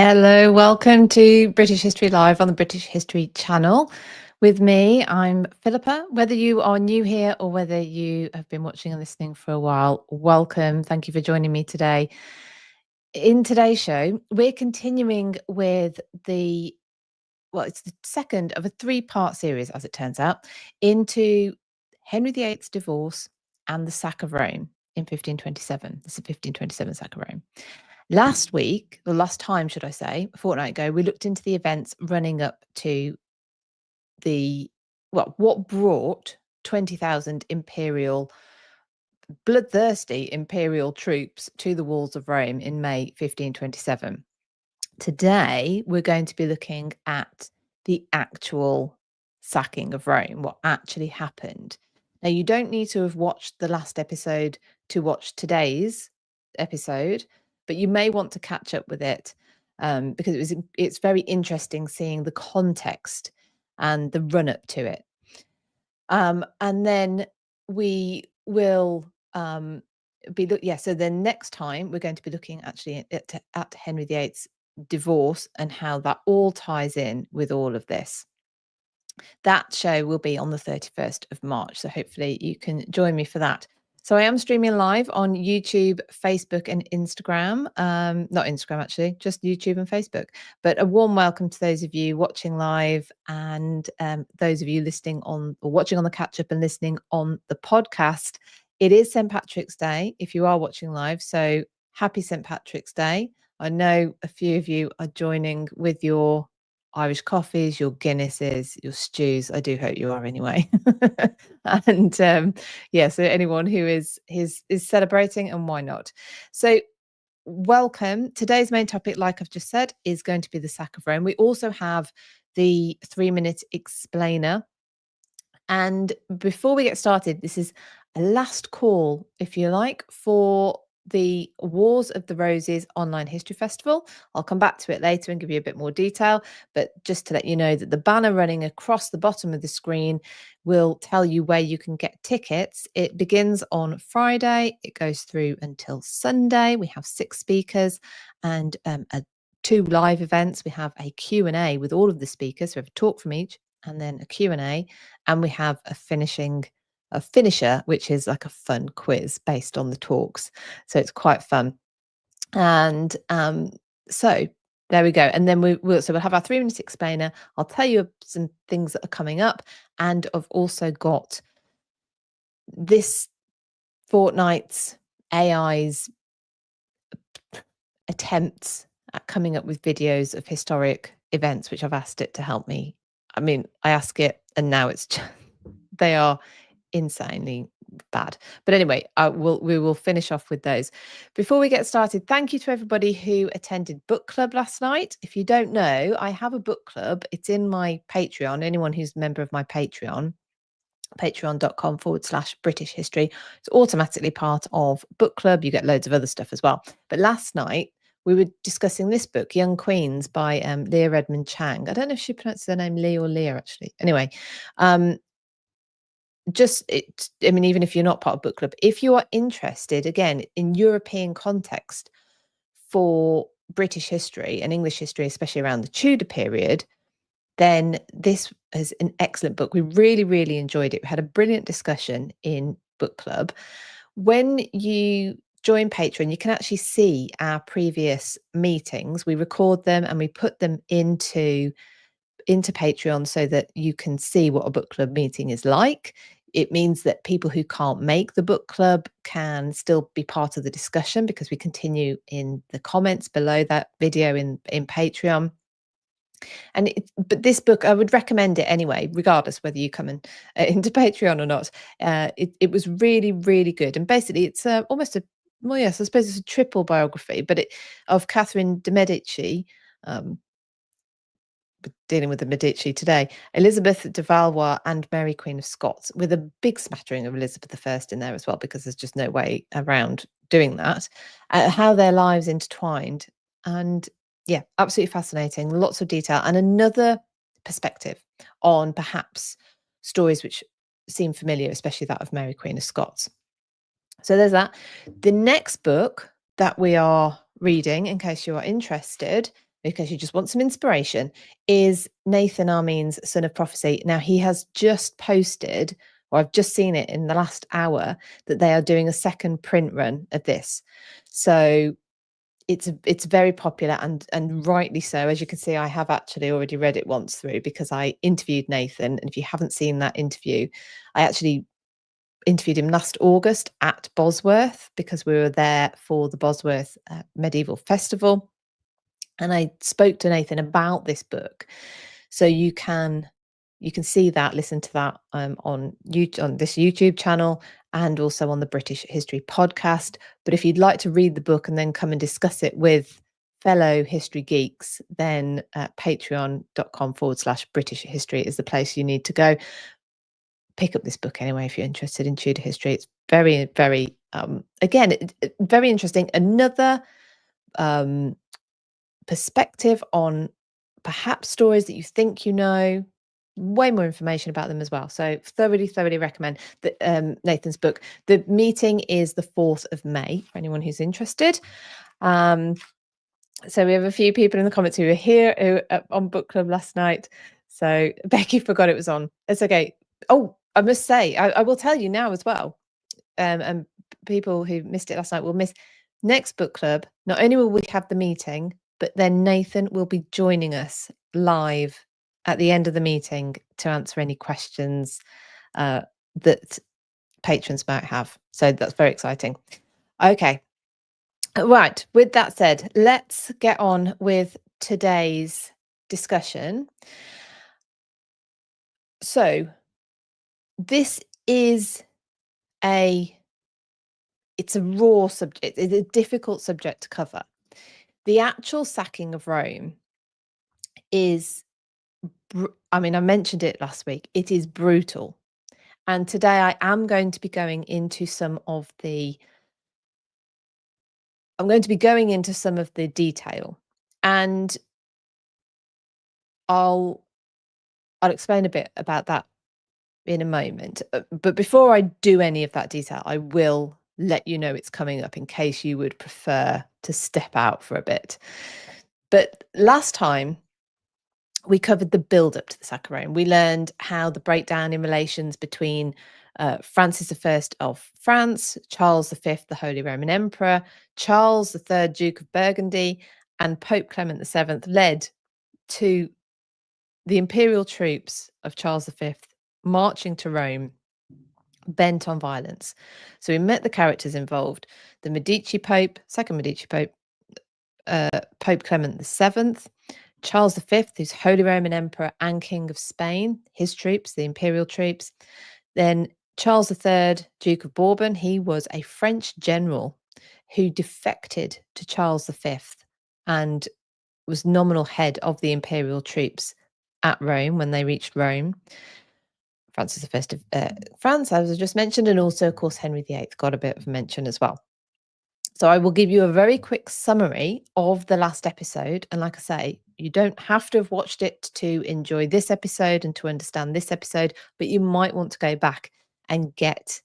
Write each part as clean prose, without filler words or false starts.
Hello, welcome to British History Live on the British History Channel. With me, I'm Philippa. Whether you are new here or whether you have been watching and listening for a while, welcome. Thank you for joining me today. In today's show, we're continuing with it's the second of a three-part series, as it turns out, into Henry VIII's divorce and the sack of Rome in 1527. This is 1527 sack of Rome. Last week, or last time, should I say, a fortnight ago, we looked into the events running up to what brought 20,000 bloodthirsty imperial troops to the walls of Rome in May 1527. Today, we're going to be looking at the actual sacking of Rome, what actually happened. Now, you don't need to have watched the last episode to watch today's episode, but you may want to catch up with it because it's very interesting seeing the context and the run up to it. And then we will so then next time we're going to be looking actually at Henry VIII's divorce and how that all ties in with all of this. That show will be on the 31st of March, so hopefully you can join me for that. So I am streaming live on YouTube, Facebook and Instagram. Not Instagram, actually, just YouTube and Facebook. But a warm welcome to those of you watching live and those of you listening on or watching on the catch up and listening on the podcast. It is St. Patrick's Day if you are watching live. So happy St. Patrick's Day. I know a few of you are joining with your Irish coffees, your Guinnesses, your stews. I do hope you are anyway. And so anyone who is celebrating, and why not? So welcome. Today's main topic, like I've just said, is going to be the sack of Rome. We also have the 3-minute explainer. And before we get started, this is a last call, if you like, for the Wars of the Roses online history festival. I'll come back to it later and give you a bit more detail, but just to let you know that the banner running across the bottom of the screen will tell you where you can get tickets. It begins on Friday, it goes through until Sunday. We have 6 speakers and 2 live events. We have a Q&A with all of the speakers. We have a talk from each and then a Q&A, and we have a finisher, which is like a fun quiz based on the talks. So it's quite fun. And so there we go. And then we'll have our 3-minute explainer. I'll tell you some things that are coming up. And I've also got this fortnight's AI's attempts at coming up with videos of historic events, which I've asked it to help me. I mean, I ask it and now it's just, they are insanely bad. But anyway, we will finish off with those. Before we get started, thank you to everybody who attended book club last night. If you don't know, I have a book club. It's in my Patreon. Anyone who's a member of my Patreon, patreon.com/British history, it's automatically part of book club. You get loads of other stuff as well. But last night we were discussing this book, Young Queens, by Leah Redmond Chang. I don't know if she pronounces her name Lee or Leah, actually. Anyway, even if you're not part of book club, if you are interested, again, in European context for British history and English history, especially around the Tudor period, then this is an excellent book. We really, really enjoyed it. We had a brilliant discussion in book club. When you join Patreon, you can actually see our previous meetings. We record them and we put them into Patreon so that you can see what a book club meeting is like. It means that people who can't make the book club can still be part of the discussion because we continue in the comments below that video in Patreon. But this book, I would recommend it anyway, regardless whether you come into Patreon or not. It was really, really good. And basically, it's almost I suppose it's a triple biography, but of Catherine de' Medici, dealing with the Medici today, Elizabeth de Valois and Mary Queen of Scots, with a big smattering of Elizabeth I in there as well, because there's just no way around doing that. How their lives intertwined. And yeah, absolutely fascinating. Lots of detail and another perspective on perhaps stories which seem familiar, especially that of Mary Queen of Scots. So there's that. The next book that we are reading, in case you are interested, because you just want some inspiration, is Nathan Armin's Son of Prophecy. Now, he has just posted, or I've just seen it in the last hour, that they are doing a second print run of this. So it's very popular, and rightly so. As you can see, I have actually already read it once through because I interviewed Nathan. And if you haven't seen that interview, I actually interviewed him last August at Bosworth because we were there for the Bosworth Medieval Festival. And I spoke to Nathan about this book. So you can see that, listen to that on this YouTube channel, and also on the British History podcast. But if you'd like to read the book and then come and discuss it with fellow history geeks, then patreon.com/British History is the place you need to go. Pick up this book anyway if you're interested in Tudor history. It's very, very, again, very interesting. Another perspective on perhaps stories that you think you know, way more information about them as well. So thoroughly recommend Nathan's book. The meeting is the 4th of May for anyone who's interested. So we have a few people in the comments who were here on book club last night. So Becky forgot it was on. It's okay. Oh, I must say, I will tell you now as well. And people who missed it last night will miss next book club. Not only will we have the meeting, but then Nathan will be joining us live at the end of the meeting to answer any questions that patrons might have. So that's very exciting. Okay. Right. With that said, let's get on with today's discussion. So this is it's a raw subject. It's a difficult subject to cover. The actual sacking of Rome is, I mentioned it last week, it is brutal. And today I am going to be going into some of the detail, and I'll explain a bit about that in a moment. But before I do any of that detail, I will let you know it's coming up in case you would prefer to step out for a bit. But last time we covered the build-up to the sack of Rome. We learned how the breakdown in relations between Francis I of France, Charles V, the Holy Roman Emperor, Charles III, Duke of Burgundy, and Pope Clement VII led to the imperial troops of Charles V marching to Rome, bent on violence. So we met the characters involved: the Medici Pope, second Medici Pope, Pope Clement VII, Charles V, who's Holy Roman Emperor and King of Spain, his troops, the imperial troops. Then Charles III, Duke of Bourbon, he was a French general who defected to Charles V and was nominal head of the imperial troops at Rome when they reached Rome. Francis I of France, as I just mentioned, and also, of course, Henry VIII got a bit of mention as well. So I will give you a very quick summary of the last episode. And like I say, you don't have to have watched it to enjoy this episode and to understand this episode, but you might want to go back and get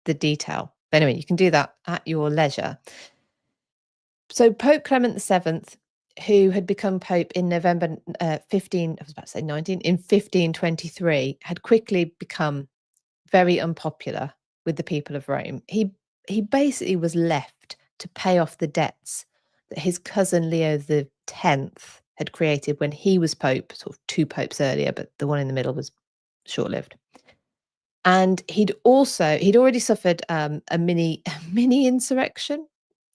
the detail. But anyway, you can do that at your leisure. So Pope Clement VII, who had become Pope in November 1523, had quickly become very unpopular with the people of Rome. He basically was left to pay off the debts that his cousin Leo X had created when he was Pope, sort of 2 popes earlier, but the one in the middle was short-lived. And he'd already suffered a mini insurrection.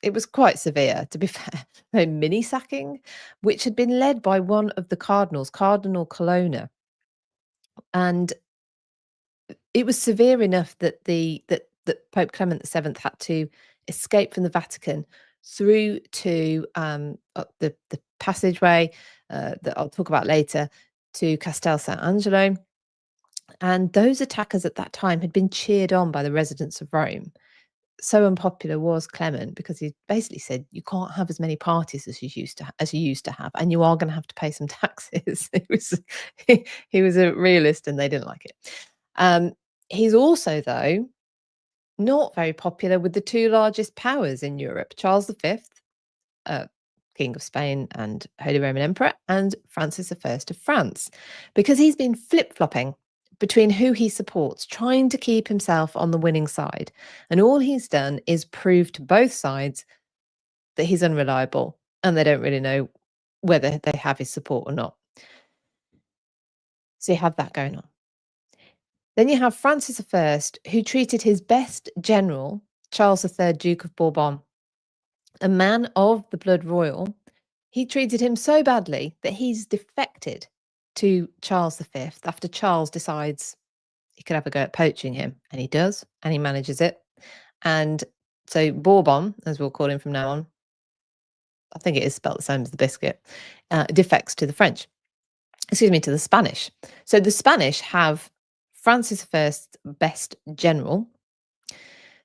It was quite severe, to be fair, a mini sacking, which had been led by one of the cardinals, Cardinal Colonna. And it was severe enough that that Pope Clement VII had to escape from the Vatican through to the passageway that I'll talk about later, to Castel Sant'Angelo. And those attackers at that time had been cheered on by the residents of Rome. So unpopular was Clement because he basically said, you can't have as many parties as you used to have, and you are going to have to pay some taxes. He was a realist, and they didn't like it. He's also, though, not very popular with the 2 largest powers in Europe, Charles V, King of Spain and Holy Roman Emperor, and Francis I of France, because he's been flip-flopping between who he supports, trying to keep himself on the winning side. And all he's done is prove to both sides that he's unreliable and they don't really know whether they have his support or not. So you have that going on. Then you have Francis I, who treated his best general, Charles III, Duke of Bourbon, a man of the blood royal. He treated him so badly that he's defected to Charles V after Charles decides he could have a go at poaching him. And he does, and he manages it. And so Bourbon, as we'll call him from now on, I think it is spelled the same as the biscuit, defects to the French. Excuse me, to the Spanish. So the Spanish have Francis I's best general.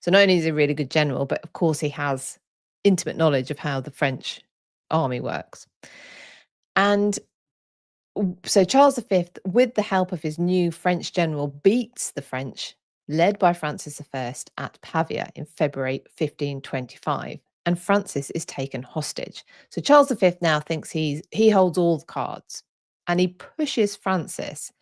So not only is he a really good general, but of course he has intimate knowledge of how the French army works. And so Charles V, with the help of his new French general, beats the French, led by Francis I, at Pavia in February 1525. And Francis is taken hostage. So Charles V now thinks he holds all the cards, and he pushes Francis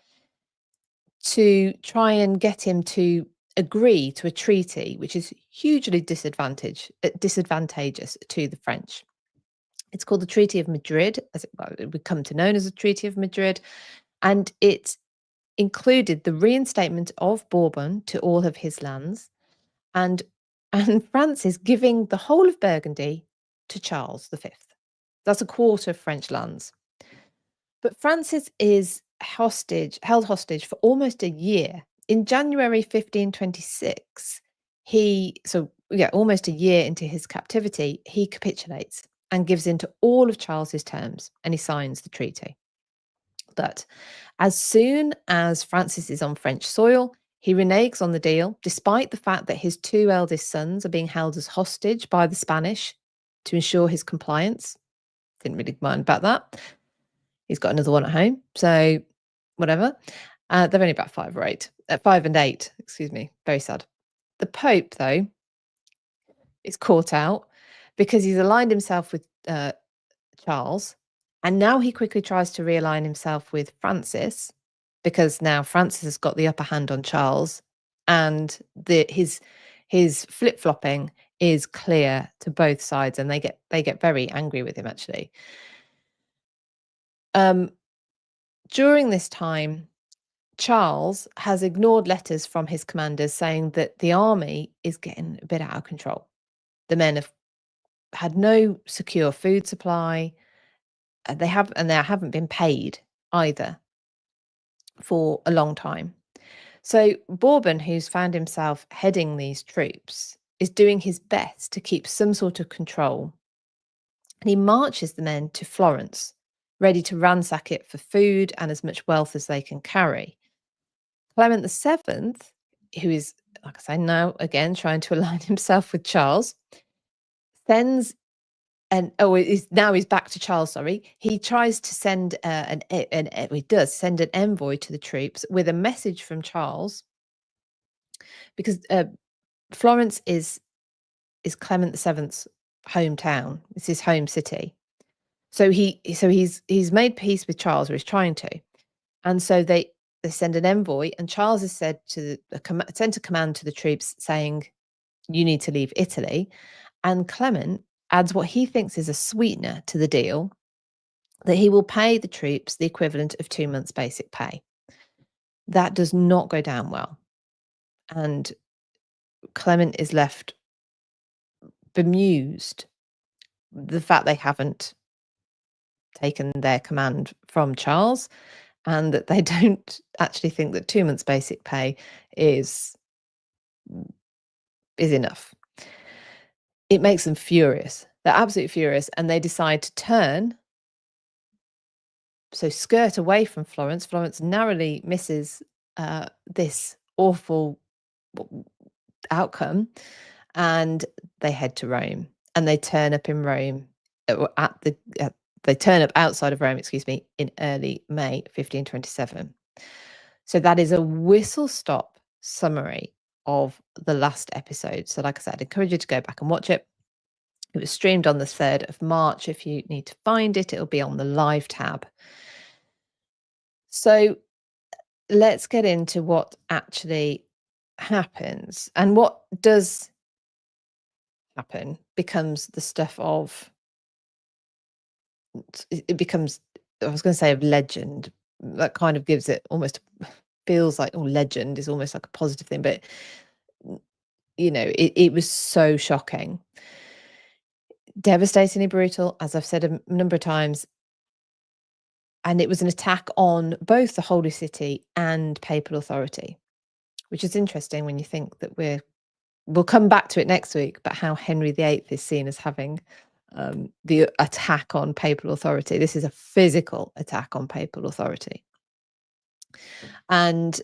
to try and get him to agree to a treaty which is hugely disadvantageous to the French. It's called the Treaty of Madrid, as it would come to known as the Treaty of Madrid, and it included the reinstatement of Bourbon to all of his lands, and Francis giving the whole of Burgundy to Charles V. That's a quarter of French lands. But Francis is held hostage for almost a year. In January 1526, almost a year into his captivity, he capitulates and gives in to all of Charles's terms, and he signs the treaty. But as soon as Francis is on French soil, he reneges on the deal, despite the fact that his two eldest sons are being held as hostage by the Spanish to ensure his compliance. Didn't really mind about that. He's got another one at home, so whatever. They're only about 5 and 8, excuse me. Very sad. The Pope, though, is caught out because he's aligned himself with Charles, and now he quickly tries to realign himself with Francis, because now Francis has got the upper hand on Charles, and his flip-flopping is clear to both sides, and they get very angry with him, actually. During this time, Charles has ignored letters from his commanders saying that the army is getting a bit out of control. The men have had no secure food supply. They haven't been paid either for a long time. So Bourbon, who's found himself heading these troops, is doing his best to keep some sort of control. And he marches the men to Florence, ready to ransack it for food and as much wealth as they can carry. Clement VII, who is, like I say, now again trying to align himself with Charles, sends he's back to Charles, sorry. He tries to send he does send an envoy to the troops with a message from Charles, because Florence is Clement VII's hometown. It's his home city. So he's made peace with Charles, or he's trying to. And so they send an envoy, and Charles has said sent a command to the troops saying, you need to leave Italy. And Clement adds what he thinks is a sweetener to the deal, that he will pay the troops the equivalent of 2 months' basic pay. That does not go down well. And Clement is left bemused, the fact they haven't taken their command from Charles, and that they don't actually think that 2 months' basic pay is enough. It makes them furious. They're absolutely furious, and they decide to skirt away from Florence. Florence narrowly misses this awful outcome, and they head to Rome, and they turn up in Rome they turn up outside of Rome, excuse me, in early May 1527. So that is a whistle-stop summary of the last episode. So like I said, I'd encourage you to go back and watch it. It was streamed on the 3rd of March. If you need to find it, it'll be on the live tab. So let's get into what actually happens. And what does happen becomes the stuff of, it becomes, I was going to say, of legend. That kind of gives it almost, feels like, oh, legend is almost like a positive thing, but it was so shocking, devastatingly brutal, as I've said a number of times. And it was an attack on both the Holy City and papal authority, which is interesting when you think that we'll come back to it next week, but how Henry VIII is seen as having the attack on papal authority. This is a physical attack on papal authority. And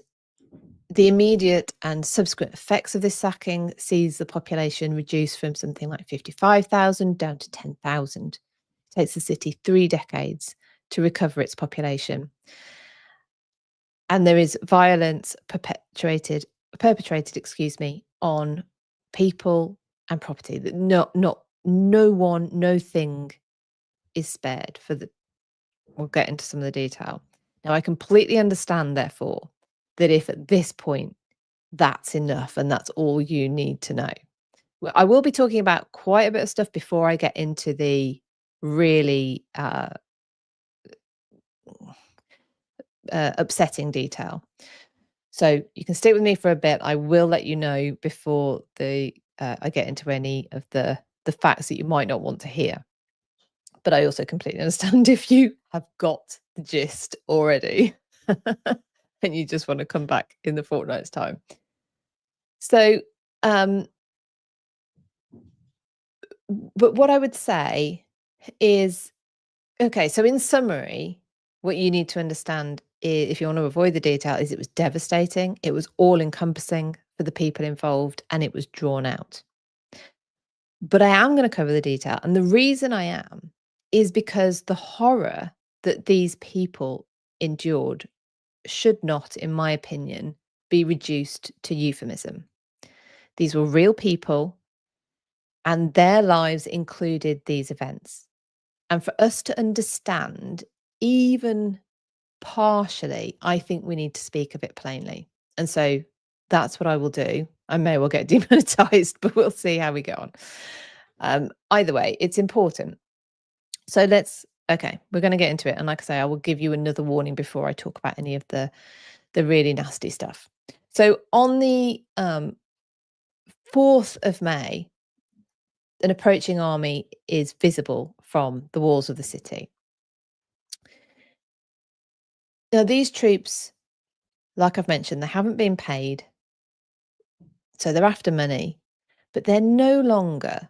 the immediate and subsequent effects of this sacking sees the population reduced from something like 55,000 down to 10,000. It takes the city 3 decades to recover its population. And there is violence perpetrated, on people and property. That no one, no thing is spared for the. We'll get into some of the detail. Now, I completely understand, therefore, that if at this point that's enough and that's all you need to know. I will be talking about quite a bit of stuff before I get into the really upsetting detail. So you can stick with me for a bit. I will let you know before I get into any of the facts that you might not want to hear. But I also completely understand if you have got the gist already and you just want to come back in the fortnight's time. So, but what I would say is, okay, so in summary, what you need to understand is, if you want to avoid the detail, is it was devastating, it was all-encompassing for the people involved, and it was drawn out. But I am going to cover the detail, and the reason I am is because the horror that these people endured should not, in my opinion, be reduced to euphemism. These were real people, and their lives included these events. And for us to understand, even partially, I think we need to speak of it plainly. And so that's what I will do. I may well get demonetized, but we'll see how we go on. Either way, it's important. So we're going to get into it. And like I say, I will give you another warning before I talk about any of the really nasty stuff. So on the 4th of May, an approaching army is visible from the walls of the city. Now, these troops, like I've mentioned, they haven't been paid. So they're after money, but they're no longer,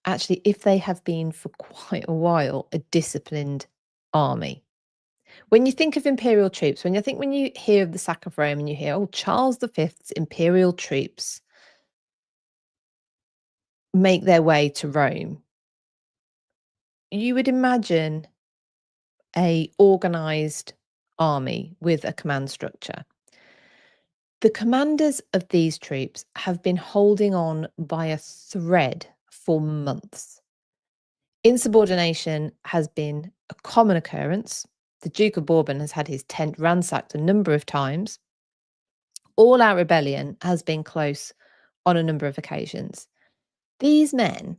actually, if they have been for quite a while, a disciplined army. When you think of imperial troops, when you hear of the sack of Rome and you hear, oh, Charles V's imperial troops make their way to Rome, you would imagine a organized army with a command structure. The commanders of these troops have been holding on by a thread for months. Insubordination has been a common occurrence. The Duke of Bourbon has had his tent ransacked a number of times. All-out rebellion has been close on a number of occasions. These men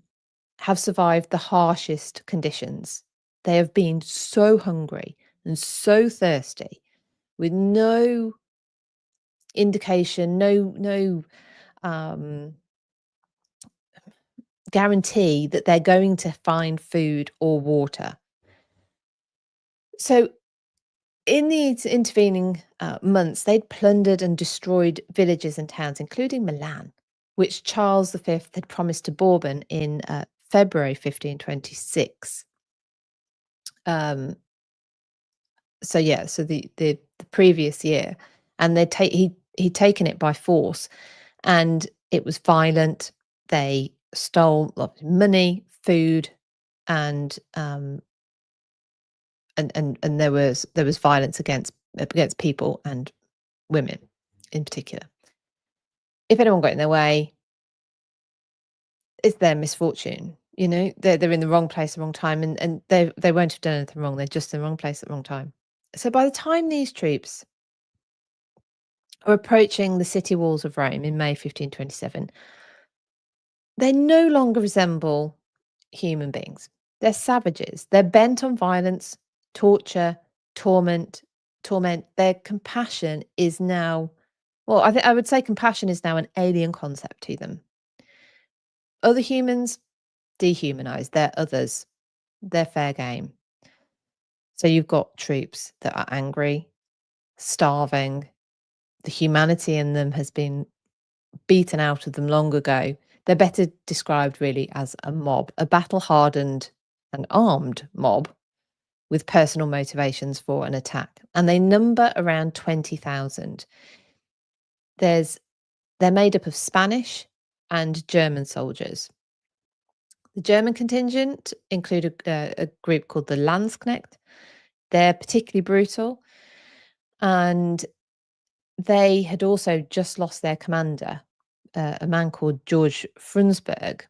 have survived the harshest conditions. They have been so hungry and so thirsty, with no indication, no guarantee that they're going to find food or water. So in the intervening months, they'd plundered and destroyed villages and towns, including Milan, which Charles V had promised to Bourbon in February 1526. So the previous year, and he'd taken it by force, and it was violent. They stole lots of money, food, and there was violence against people and women in particular. If anyone got in their way, it's their misfortune. You know, they're in the wrong place at the wrong time, and they won't have done anything wrong. They're just in the wrong place at the wrong time. So by the time these troops are approaching the city walls of Rome in May 1527, they no longer resemble human beings. They're savages. They're bent on violence, torture, torment, torment. Their compassion is now, well, I would say compassion is now an alien concept to them. Other humans, dehumanized. They're others. They're fair game. So you've got troops that are angry, starving. The humanity in them has been beaten out of them long ago. They're better described really as a mob, a battle-hardened and armed mob with personal motivations for an attack. And they number around 20,000. They're made up of Spanish and German soldiers. The German contingent include a group called the Landsknecht. They're particularly brutal, and they had also just lost their commander, a man called George Frunsberg,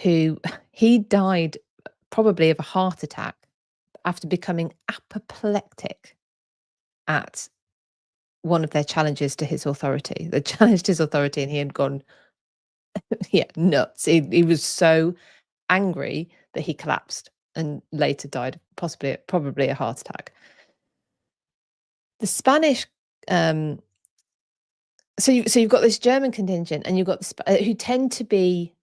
who he died probably of a heart attack after becoming apoplectic at one of their challenges to his authority. They challenged his authority and he had gone, yeah, nuts. He was so angry that he collapsed and later died, probably a heart attack. The Spanish, so you've got this German contingent, and you've got who tend to be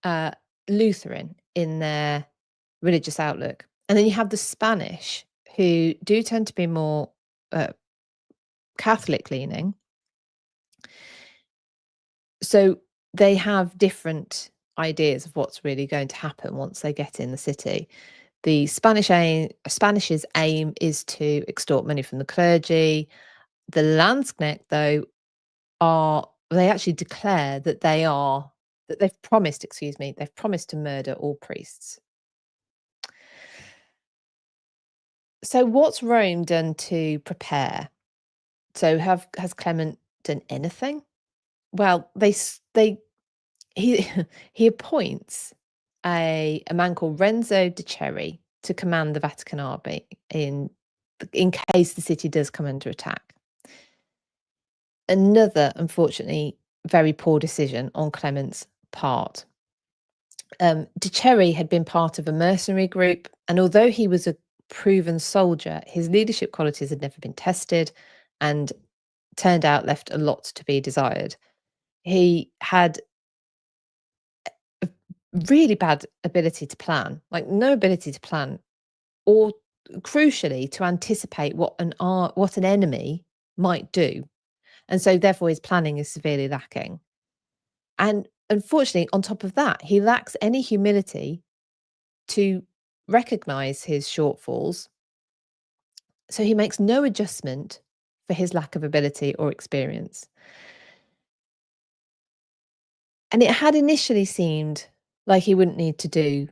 Lutheran in their religious outlook, and then you have the Spanish who do tend to be more Catholic leaning. So they have different ideas of what's really going to happen once they get in the city. The Spanish's aim is to extort money from the clergy. The Landsknecht, though, they actually declare that they've promised to murder all priests. So what's Rome done to prepare? So has Clement done anything? Well, he he appoints a man called Renzo de Cherry to command the Vatican army in case the city does come under attack. Another, unfortunately, very poor decision on Clement's part. De Cherry had been part of a mercenary group, and although he was a proven soldier, his leadership qualities had never been tested and turned out left a lot to be desired. He had a really bad ability to plan, like no ability to plan, or crucially to anticipate what an enemy might do. And so therefore his planning is severely lacking. And unfortunately, on top of that, he lacks any humility to recognize his shortfalls. So he makes no adjustment for his lack of ability or experience. And it had initially seemed like he wouldn't need to do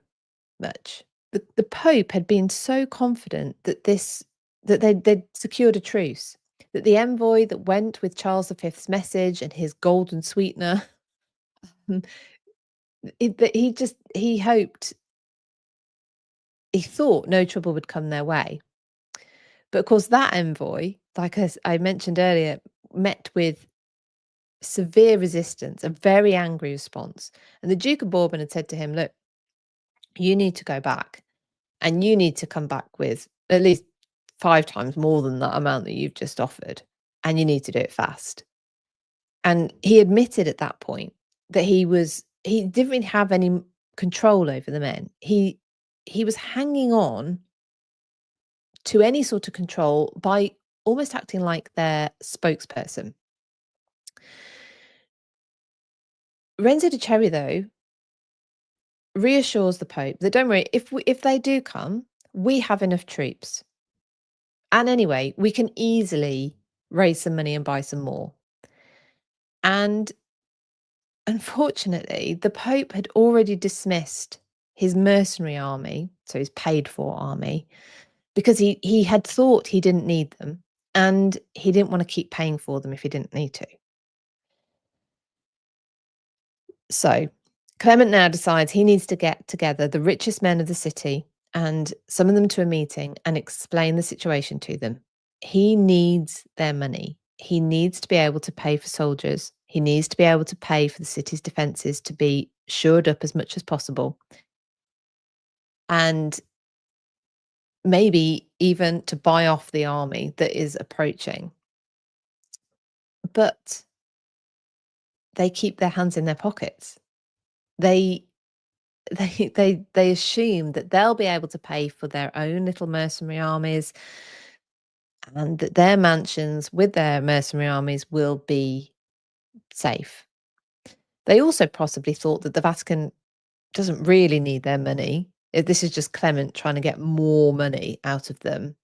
much. The Pope had been so confident that they'd secured a truce, that the envoy that went with Charles V's message and his golden sweetener, he hoped, he thought no trouble would come their way. But of course, that envoy, like as I mentioned earlier, met with severe resistance, a very angry response. And the Duke of Bourbon had said to him, look, you need to go back and you need to come back with at least 5 times more than that amount that you've just offered. And you need to do it fast. And he admitted at that point that he didn't really have any control over the men. He was hanging on to any sort of control by almost acting like their spokesperson. Renzo de Cherry, though, reassures the Pope that don't worry, if they do come, we have enough troops. And anyway, we can easily raise some money and buy some more. And unfortunately, the Pope had already dismissed his mercenary army, so his paid for army, because he had thought he didn't need them and he didn't want to keep paying for them if he didn't need to. So Clement now decides he needs to get together the richest men of the city and summon them to a meeting and explain the situation to them. He needs their money. He needs to be able to pay for soldiers. He needs to be able to pay for the city's defences to be shored up as much as possible. And maybe even to buy off the army that is approaching. But they keep their hands in their pockets. They they assume that they'll be able to pay for their own little mercenary armies and that their mansions with their mercenary armies will be safe. They also possibly thought that the Vatican doesn't really need their money. This is just Clement trying to get more money out of them.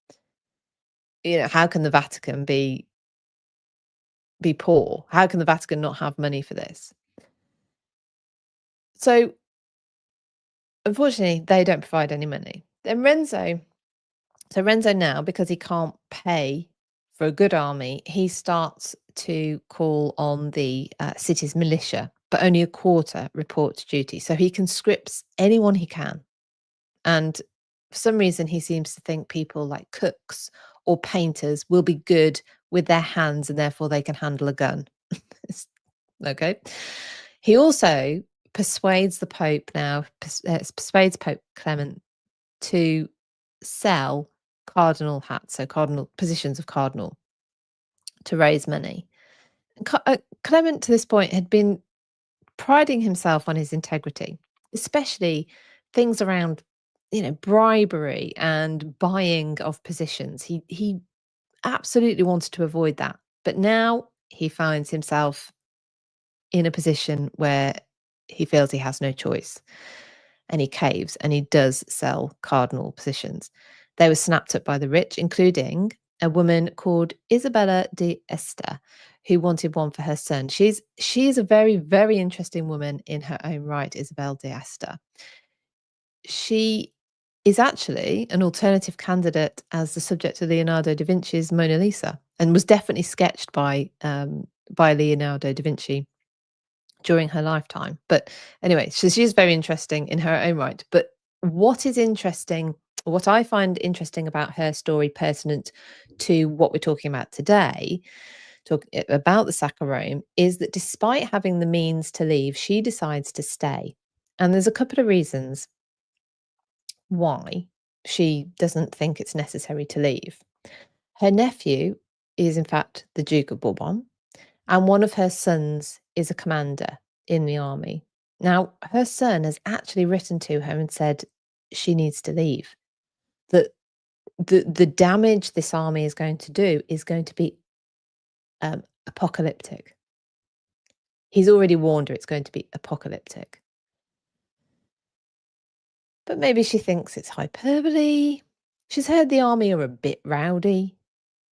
How can the Vatican be poor? How can the Vatican not have money for this? So unfortunately, they don't provide any money. Then Renzo now, because he can't pay for a good army, he starts to call on the city's militia, but only a quarter report to duty. So he conscripts anyone he can. And for some reason, he seems to think people like cooks or painters will be good with their hands and therefore they can handle a gun. Okay. He also persuades the Pope now, persuades Pope Clement to sell cardinal hats, so cardinal positions of cardinal, to raise money. Clement to this point had been priding himself on his integrity, especially things around, bribery and buying of positions. He absolutely wanted to avoid that, but now he finds himself in a position where he feels he has no choice. And he caves and he does sell cardinal positions. They were snapped up by the rich, including a woman called Isabella de Este, who wanted one for her son. She is a very, very interesting woman in her own right, Isabel de Este. She is actually an alternative candidate as the subject of Leonardo da Vinci's Mona Lisa, and was definitely sketched by Leonardo da Vinci during her lifetime. But anyway, so she's very interesting in her own right. But what I find interesting about her story, pertinent to what we're talking about today, about the sack of Rome, is that despite having the means to leave, she decides to stay. And there's a couple of reasons why she doesn't think it's necessary to leave. Her nephew is, in fact, the Duke of Bourbon, and one of her sons is a commander in the army. Now, her son has actually written to her and said she needs to leave. That the damage this army is going to do is going to be apocalyptic. He's already warned her it's going to be apocalyptic. But maybe she thinks it's hyperbole. She's heard the army are a bit rowdy,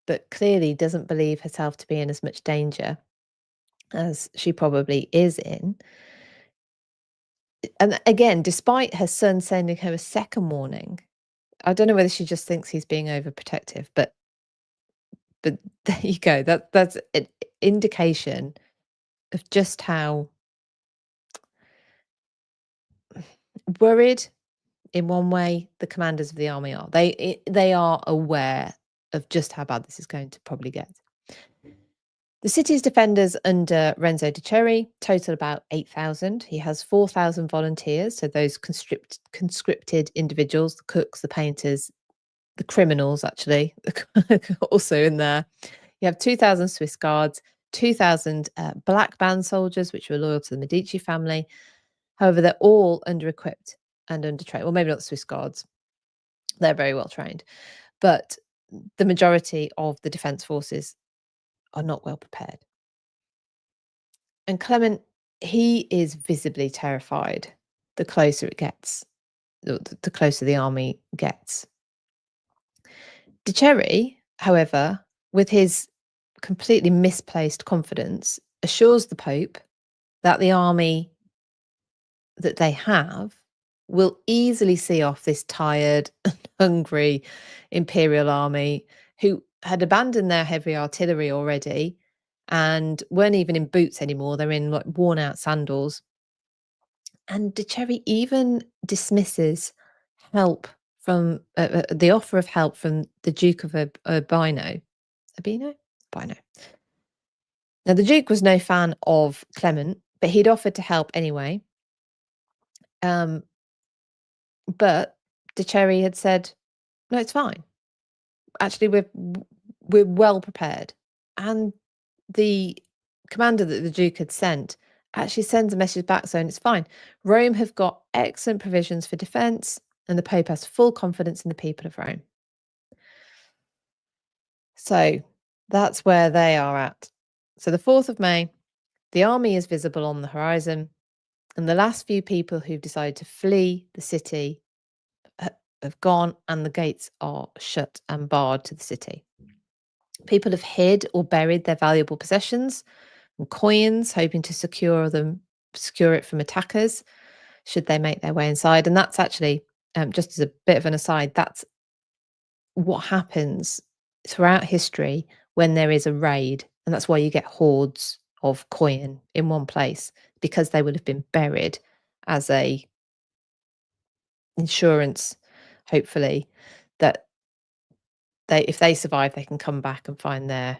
but clearly doesn't believe herself to be in as much danger as she probably is in. And again, despite her son sending her a second warning, I don't know whether she just thinks he's being overprotective, but there you go. That's an indication of just how worried, in one way, the commanders of the army are. They are aware of just how bad this is going to probably get. The city's defenders under Renzo de Cherry total about 8,000. He has 4,000 volunteers, so those conscripted individuals, the cooks, the painters, the criminals, actually, also in there. You have 2,000 Swiss guards, 2,000 black band soldiers, which were loyal to the Medici family. However, they're all under-equipped and under-trained. Well, maybe not Swiss guards. They're very well trained. But the majority of the defence forces are not well prepared. And Clement, he is visibly terrified the closer it gets, the closer the army gets. De Cherry, however, with his completely misplaced confidence, assures the Pope that the army that they have will easily see off this tired and hungry Imperial army who had abandoned their heavy artillery already and weren't even in boots anymore. They're in like worn out sandals. And de Cherry even dismisses help from the offer of help from the Duke of Urbino. Urbino? Urbino. Now, the Duke was no fan of Clement, but he'd offered to help anyway. But de Cherry had said, "No, it's fine. Actually, we're well prepared." And the commander that the Duke had sent actually sends a message back saying it's fine. Rome have got excellent provisions for defence, and the Pope has full confidence in the people of Rome. So that's where they are at. So the 4th of May, the army is visible on the horizon, and the last few people who've decided to flee the city have gone, and the gates are shut and barred to the city. People have hid or buried their valuable possessions and coins, hoping to secure it from attackers should they make their way inside. And that's actually, just as a bit of an aside, that's what happens throughout history when there is a raid, and that's why you get hordes of coin in one place, because they will have been buried as a insurance, hopefully, that if they survive, they can come back and find their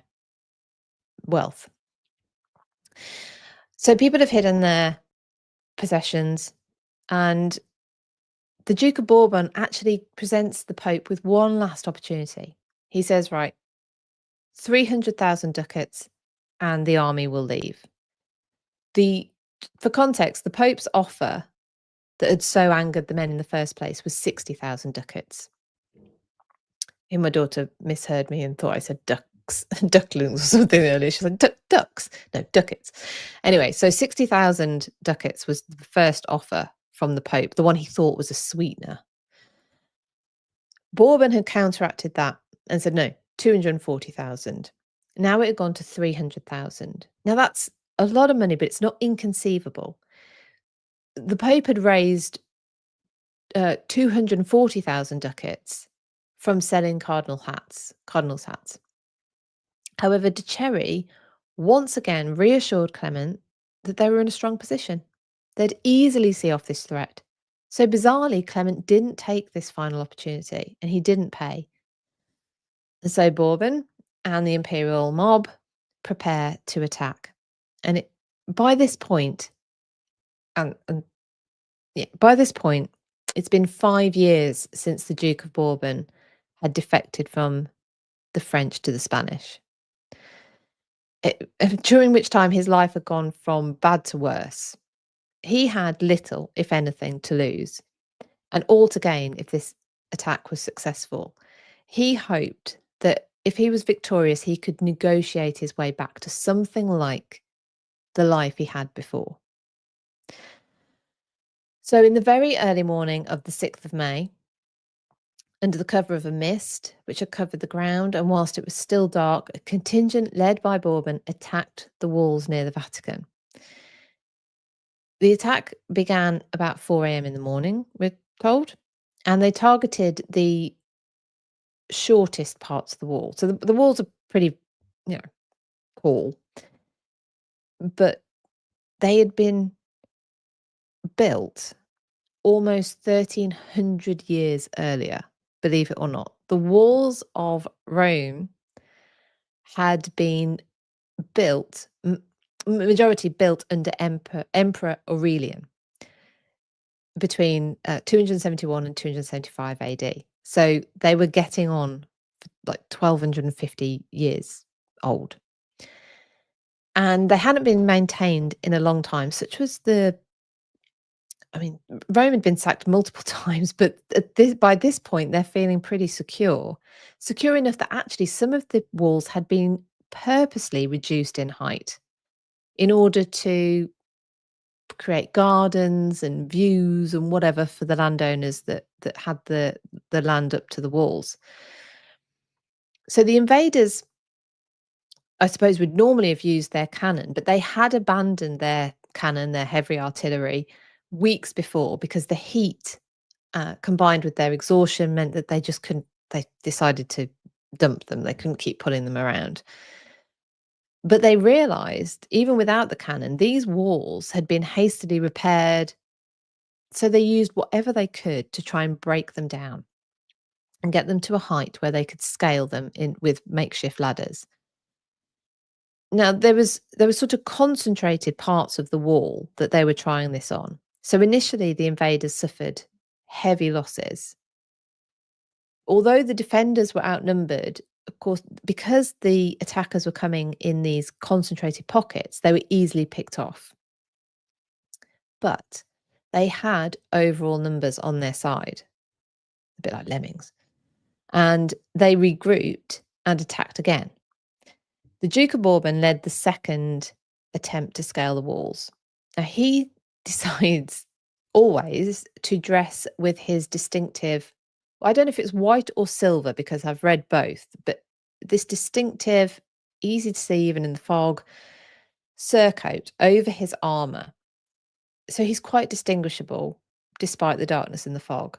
wealth. So people have hidden their possessions, and the Duke of Bourbon actually presents the Pope with one last opportunity. He says, right, 300,000 ducats and the army will leave. For context, the Pope's offer that had so angered the men in the first place was 60,000 ducats. And my daughter misheard me and thought I said ducklings or something earlier. She's like, ducks? No, ducats. Anyway, so 60,000 ducats was the first offer from the Pope, the one he thought was a sweetener. Bourbon had counteracted that and said, no, 240,000. Now it had gone to 300,000. Now that's a lot of money, but it's not inconceivable. The Pope had raised 240,000 ducats from selling cardinal's hats. However, de Cherry once again reassured Clement that they were in a strong position. They'd easily see off this threat. So bizarrely, Clement didn't take this final opportunity and he didn't pay. And so Bourbon and the Imperial mob prepare to attack. And by this point, it's been 5 years since the Duke of Bourbon had defected from the French to the Spanish. During which time his life had gone from bad to worse. He had little, if anything, to lose, and all to gain if this attack was successful. He hoped that if he was victorious, he could negotiate his way back to something like the life he had before. So in the very early morning of the 6th of May, under the cover of a mist which had covered the ground, and whilst it was still dark, a contingent led by Bourbon attacked the walls near the Vatican. The attack began about 4 a.m. in the morning, we're told, and they targeted the shortest parts of the wall. So the walls are pretty, tall, but they had been built almost 1,300 years earlier, believe it or not. The walls of Rome had been built, majority built under Emperor Aurelian between 271 and 275 AD. So they were getting on like 1,250 years old. And they hadn't been maintained in a long time, such was Rome had been sacked multiple times, but by this point, they're feeling pretty secure enough that actually some of the walls had been purposely reduced in height in order to create gardens and views and whatever for the landowners that had the land up to the walls. So the invaders, I suppose, would normally have used their cannon, but they had abandoned their cannon, their heavy artillery, weeks before, because the heat combined with their exhaustion meant that they decided to dump them. They couldn't keep pulling them around. But they realised, even without the cannon, these walls had been hastily repaired So they used whatever they could to try and break them down and get them to a height where they could scale them in with makeshift ladders. Now there was sort of concentrated parts of the wall that they were trying this on. So initially the invaders suffered heavy losses. Although the defenders were outnumbered, of course, because the attackers were coming in these concentrated pockets, they were easily picked off. But they had overall numbers on their side, a bit like lemmings, and they regrouped and attacked again. The Duke of Bourbon led the second attempt to scale the walls. Now he decides always to dress with his distinctive, I don't know if it's white or silver because I've read both, but this distinctive, easy to see even in the fog, surcoat over his armour. So he's quite distinguishable despite the darkness and the fog.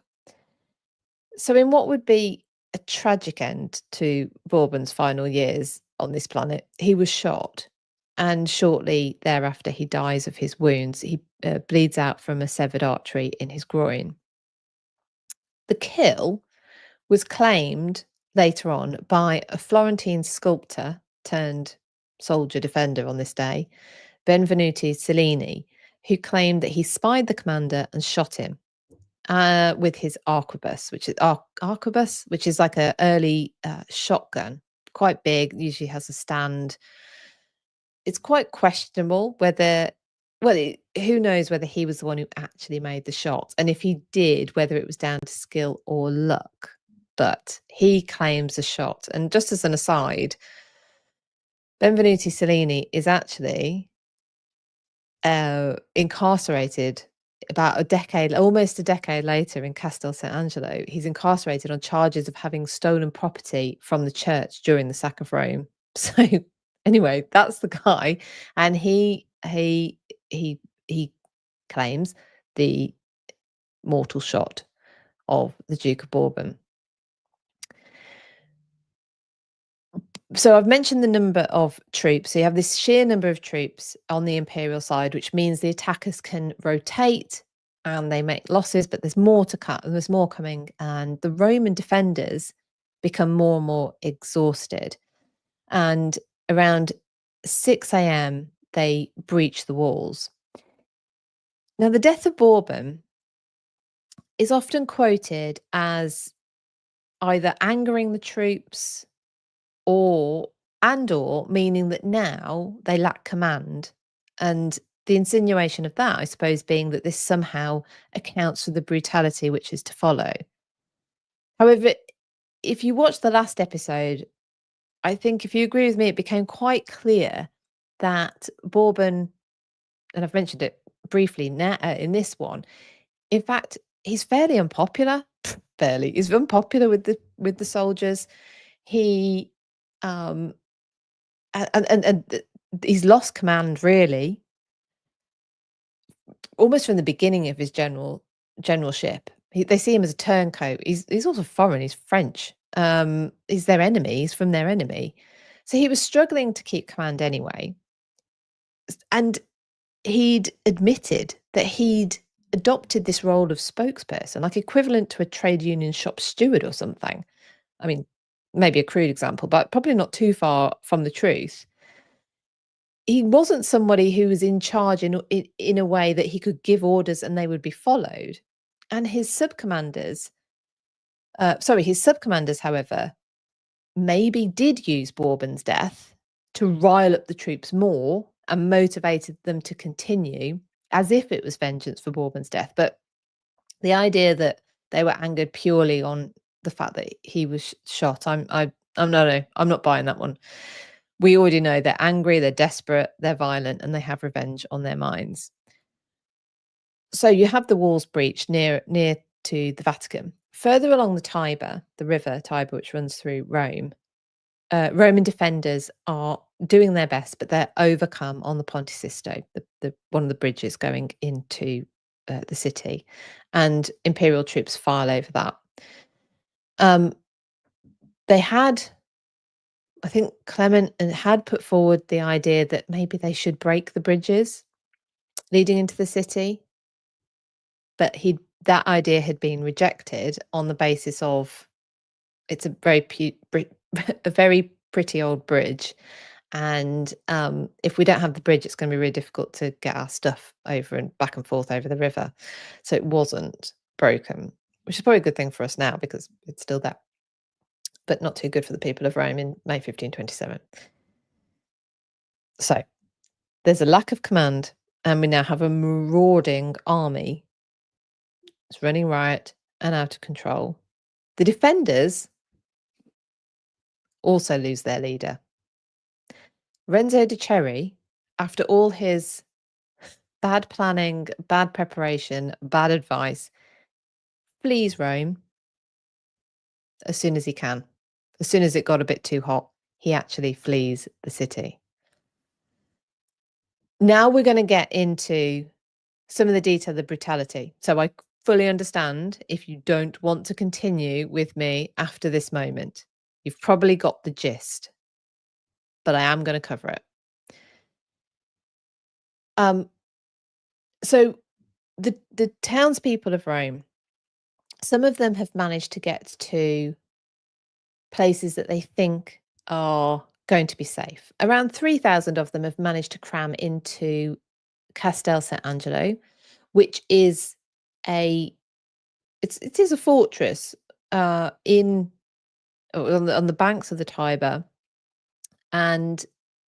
So in what would be a tragic end to Bourbon's final years on this planet, he was shot, and shortly thereafter he dies of his wounds. He bleeds out from a severed artery in his groin. The kill was claimed later on by a Florentine sculptor turned soldier defender on this day, Benvenuto Cellini, who claimed that he spied the commander and shot him with his arquebus, which is like a early shotgun, quite big, usually has a stand. It's quite questionable whether, who knows whether he was the one who actually made the shot, and if he did, whether it was down to skill or luck. But he claims a shot. And just as an aside, Benvenuto Cellini is actually incarcerated almost a decade later in Castel Sant'Angelo. He's incarcerated on charges of having stolen property from the church during the sack of Rome. So anyway, that's the guy, and he claims the mortal shot of the Duke of Bourbon. So I've mentioned the number of troops. So you have this sheer number of troops on the Imperial side, which means the attackers can rotate and they make losses, but there's more to cut and there's more coming. And the Roman defenders become more and more exhausted. And around 6 a.m., they breach the walls. Now, the death of Bourbon is often quoted as either angering the troops or meaning that now they lack command. And the insinuation of that, I suppose, being that this somehow accounts for the brutality which is to follow. However, if you watch the last episode, I think if you agree with me, it became quite clear that Bourbon, and I've mentioned it briefly now in this one, in fact, he's fairly unpopular. Fairly, he's unpopular with the soldiers. He um and he's lost command really almost from the beginning of his generalship. They see him as a turncoat. He's also foreign. He's French. He's their enemy. He's from their enemy. So he was struggling to keep command anyway. And he'd admitted that he'd adopted this role of spokesperson, like equivalent to a trade union shop steward or something. I mean, maybe a crude example, but probably not too far from the truth. He wasn't somebody who was in charge in a way that he could give orders and they would be followed. And his subcommanders, however, maybe did use Bourbon's death to rile up the troops more and motivated them to continue as if it was vengeance for Bourbon's death. But the idea that they were angered purely on the fact that he was shot, I'm not buying that one. We already know they're angry, they're desperate, they're violent, and they have revenge on their minds. So you have the walls breached near to the Vatican. Further along the Tiber, the river Tiber, which runs through Rome, Roman defenders are doing their best, but they're overcome on the Ponte Sisto, the one of the bridges going into the city, and Imperial troops file over that. They had, I think Clement had put forward the idea that maybe they should break the bridges leading into the city. but that idea had been rejected on the basis of it's a a very pretty old bridge, and if we don't have the bridge, it's going to be really difficult to get our stuff over and back and forth over the river. So it wasn't broken, which is probably a good thing for us now because it's still there, but not too good for the people of Rome in May 1527. So there's a lack of command, and we now have a marauding army. It's running riot and out of control. The defenders also lose their leader. Renzo de Cherry, after all his bad planning, bad preparation, bad advice, flees Rome as soon as he can. As soon as it got a bit too hot, he actually flees the city. Now we're going to get into some of the detail of the brutality. So I fully understand if you don't want to continue with me after this moment. You've probably got the gist, but I am going to cover it. So the townspeople of Rome, some of them have managed to get to places that they think are going to be safe. Around 3,000 of them have managed to cram into Castel Sant'Angelo, which is it is a fortress on the banks of the Tiber, and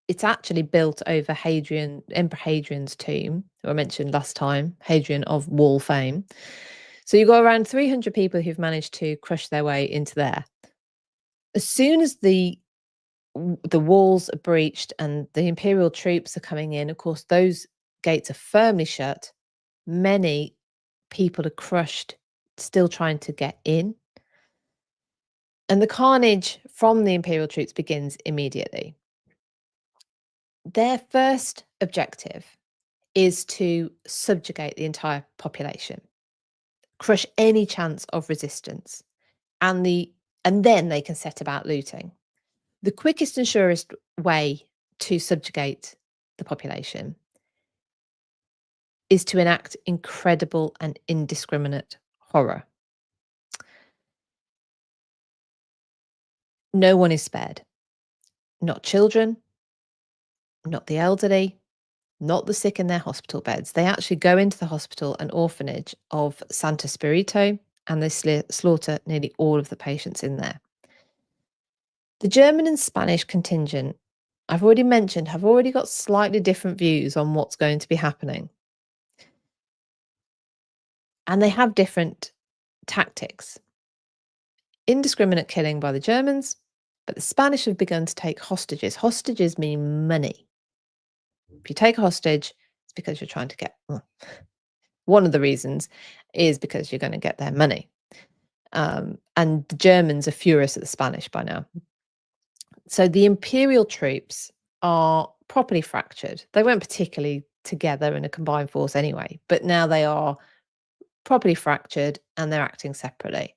it's actually built over Emperor Hadrian's tomb, who I mentioned last time, Hadrian of wall fame. So you've got around 300 people who've managed to crush their way into there. As soon as the walls are breached and the imperial troops are coming in, of course, those gates are firmly shut. Many people are crushed, still trying to get in. And the carnage from the imperial troops begins immediately. Their first objective is to subjugate the entire population, crush any chance of resistance, and then they can set about looting. The quickest and surest way to subjugate the population is to enact incredible and indiscriminate horror. No one is spared. Not children, not the elderly, not the sick in their hospital beds. They actually go into the hospital and orphanage of Santo Spirito, and they slaughter nearly all of the patients in there. The German and Spanish contingent, I've already mentioned, have already got slightly different views on what's going to be happening. And they have different tactics. Indiscriminate killing by the Germans, but the Spanish have begun to take hostages. Hostages mean money. If you take a hostage, it's because you're trying to get... one of the reasons is because you're going to get their money. And the Germans are furious at the Spanish by now. So the imperial troops are properly fractured. They weren't particularly together in a combined force anyway, but now they are properly fractured and they're acting separately.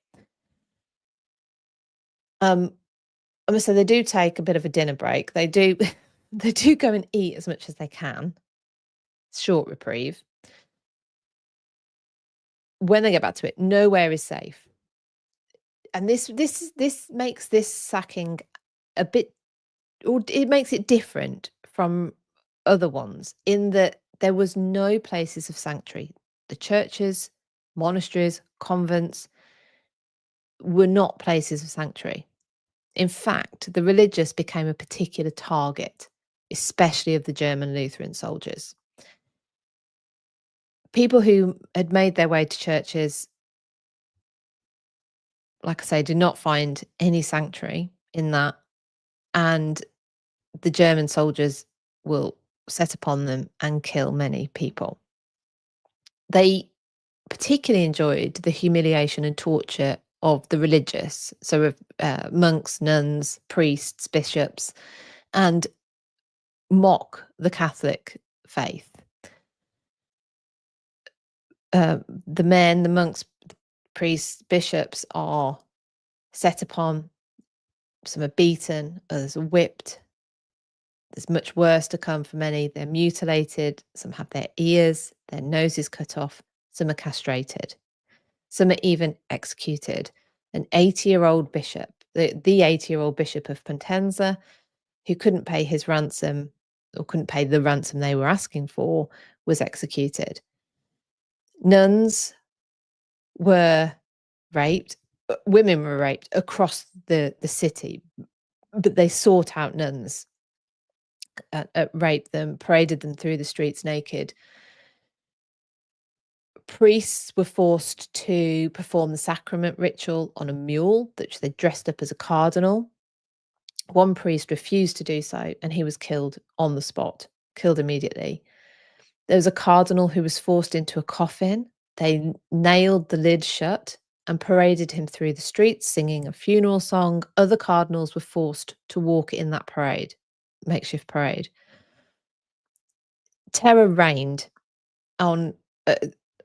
So they do take a bit of a dinner break. They do go and eat as much as they can. Short reprieve. When they get back to it, nowhere is safe. And this makes this sacking a bit, or it makes it different from other ones in that there was no places of sanctuary. The churches, monasteries, convents were not places of sanctuary. In fact, the religious became a particular target, especially of the German Lutheran soldiers. People who had made their way to churches, like I say, did not find any sanctuary in that, and the German soldiers will set upon them and kill many people. They particularly enjoyed the humiliation and torture of the religious, so of monks, nuns, priests, bishops, and mock the Catholic faith. The men, the monks, priests, bishops are set upon. Some are beaten, others are whipped. There's much worse to come for many. They're mutilated. Some have their ears, their noses cut off. some are castrated, some are even executed. An 80-year-old bishop, the 80-year-old bishop of Potenza, who couldn't pay his ransom or couldn't pay the ransom they were asking for, was executed. Nuns were raped, women were raped across the city, but they sought out nuns, raped them, paraded them through the streets naked. Priests were forced to perform the sacrament ritual on a mule, which they dressed up as a cardinal. One priest refused to do so, and he was killed on the spot, killed immediately. There was a cardinal who was forced into a coffin. They nailed the lid shut and paraded him through the streets, singing a funeral song. Other cardinals were forced to walk in that parade, makeshift parade. Terror reigned on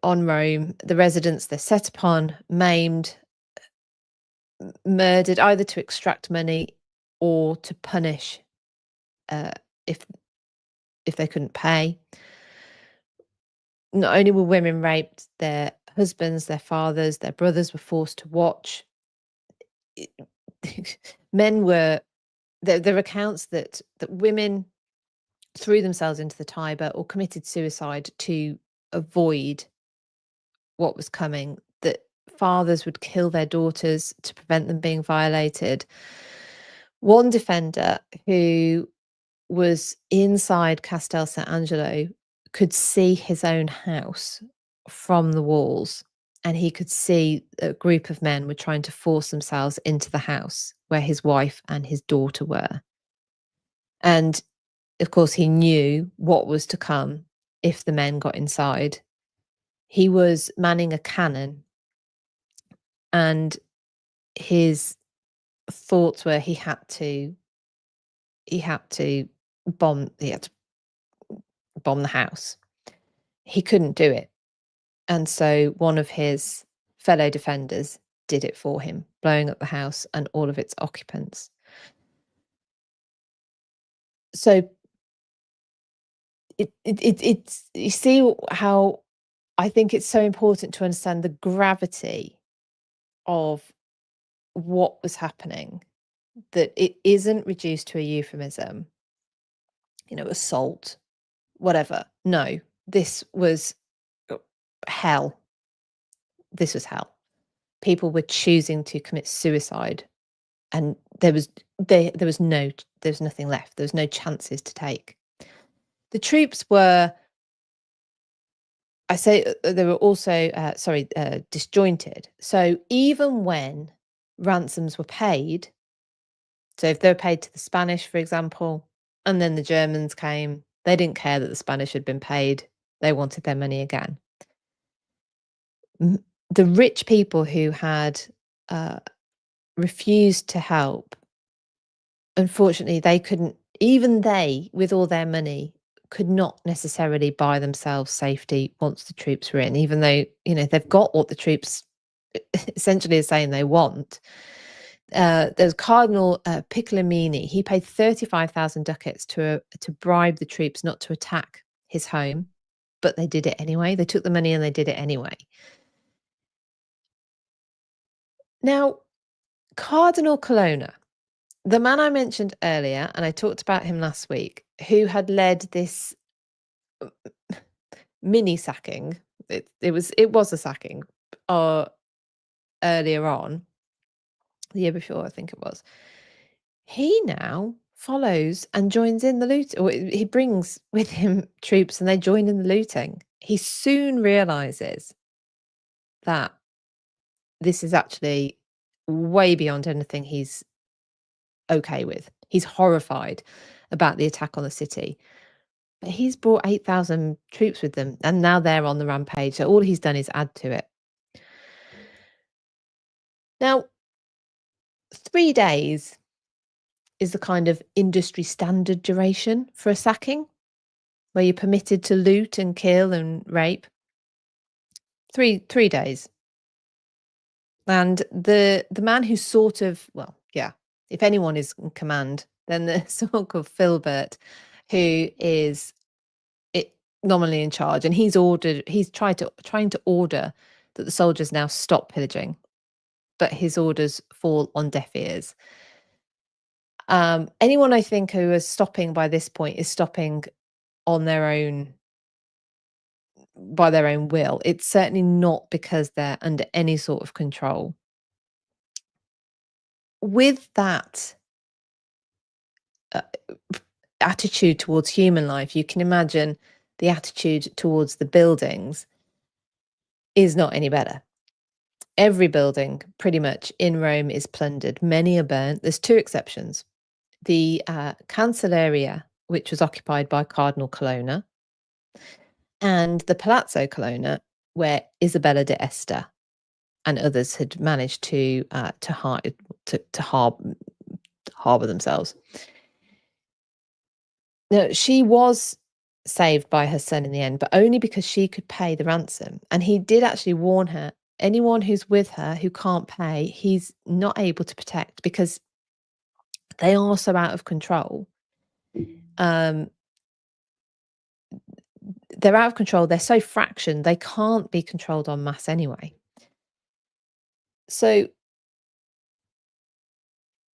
Rome. The residents, they're set upon, maimed, murdered, either to extract money or to punish if they couldn't pay. Not only were women raped, their husbands, their fathers, their brothers were forced to watch. Men were there are accounts that women threw themselves into the Tiber or committed suicide to avoid what was coming, that fathers would kill their daughters to prevent them being violated. One defender who was inside Castel Sant'Angelo could see his own house from the walls, and he could see a group of men were trying to force themselves into the house where his wife and his daughter were. And of course, he knew what was to come if the men got inside. He was manning a cannon, and his thoughts were he had to bomb the house. He couldn't do it. And so one of his fellow defenders did it for him, blowing up the house and all of its occupants. So it's you see how I think it's so important to understand the gravity of what was happening, that it isn't reduced to a euphemism, assault, whatever. No, this was hell. This was hell. People were choosing to commit suicide, and there was nothing left. There was no chances to take. The troops were, I say, they were also disjointed. So even when ransoms were paid, so if they were paid to the Spanish, for example, and then the Germans came, they didn't care that the Spanish had been paid. They wanted their money again. The rich people who had refused to help, unfortunately, they couldn't, even they, with all their money, could not necessarily buy themselves safety once the troops were in, even though, they've got what the troops essentially are saying they want. There's Cardinal Piccolomini. He paid 35,000 ducats to bribe the troops not to attack his home, but they did it anyway. They took the money and they did it anyway. Now, Cardinal Colonna, the man I mentioned earlier, and I talked about him last week, who had led this mini sacking. It was a sacking earlier on, the year before, I think it was. He now follows and joins in the loot, or he brings with him troops and they join in the looting. He soon realizes that this is actually way beyond anything he's okay with. He's horrified about the attack on the city. But he's brought 8,000 troops with them, and now they're on the rampage. So all he's done is add to it. Now, 3 days is the kind of industry standard duration for a sacking, where you're permitted to loot and kill and rape. 3 days. And the man who's sort of, if anyone is in command, then there's someone called Philippa, who is nominally in charge, and he's trying to order that the soldiers now stop pillaging, but his orders fall on deaf ears. Anyone I think who is stopping by this point is stopping on their own, by their own will. It's certainly not because they're under any sort of control. With that attitude towards human life, you can imagine the attitude towards the buildings is not any better. Every building, pretty much, in Rome is plundered. Many are burnt. There's two exceptions. The Cancelleria, which was occupied by Cardinal Colonna, and the Palazzo Colonna, where Isabella d'Este and others had managed to harbour themselves. Now, she was saved by her son in the end, but only because she could pay the ransom. And he did actually warn her, anyone who's with her who can't pay, he's not able to protect, because they are so out of control. They're out of control. They're so fractioned, they can't be controlled en masse anyway. So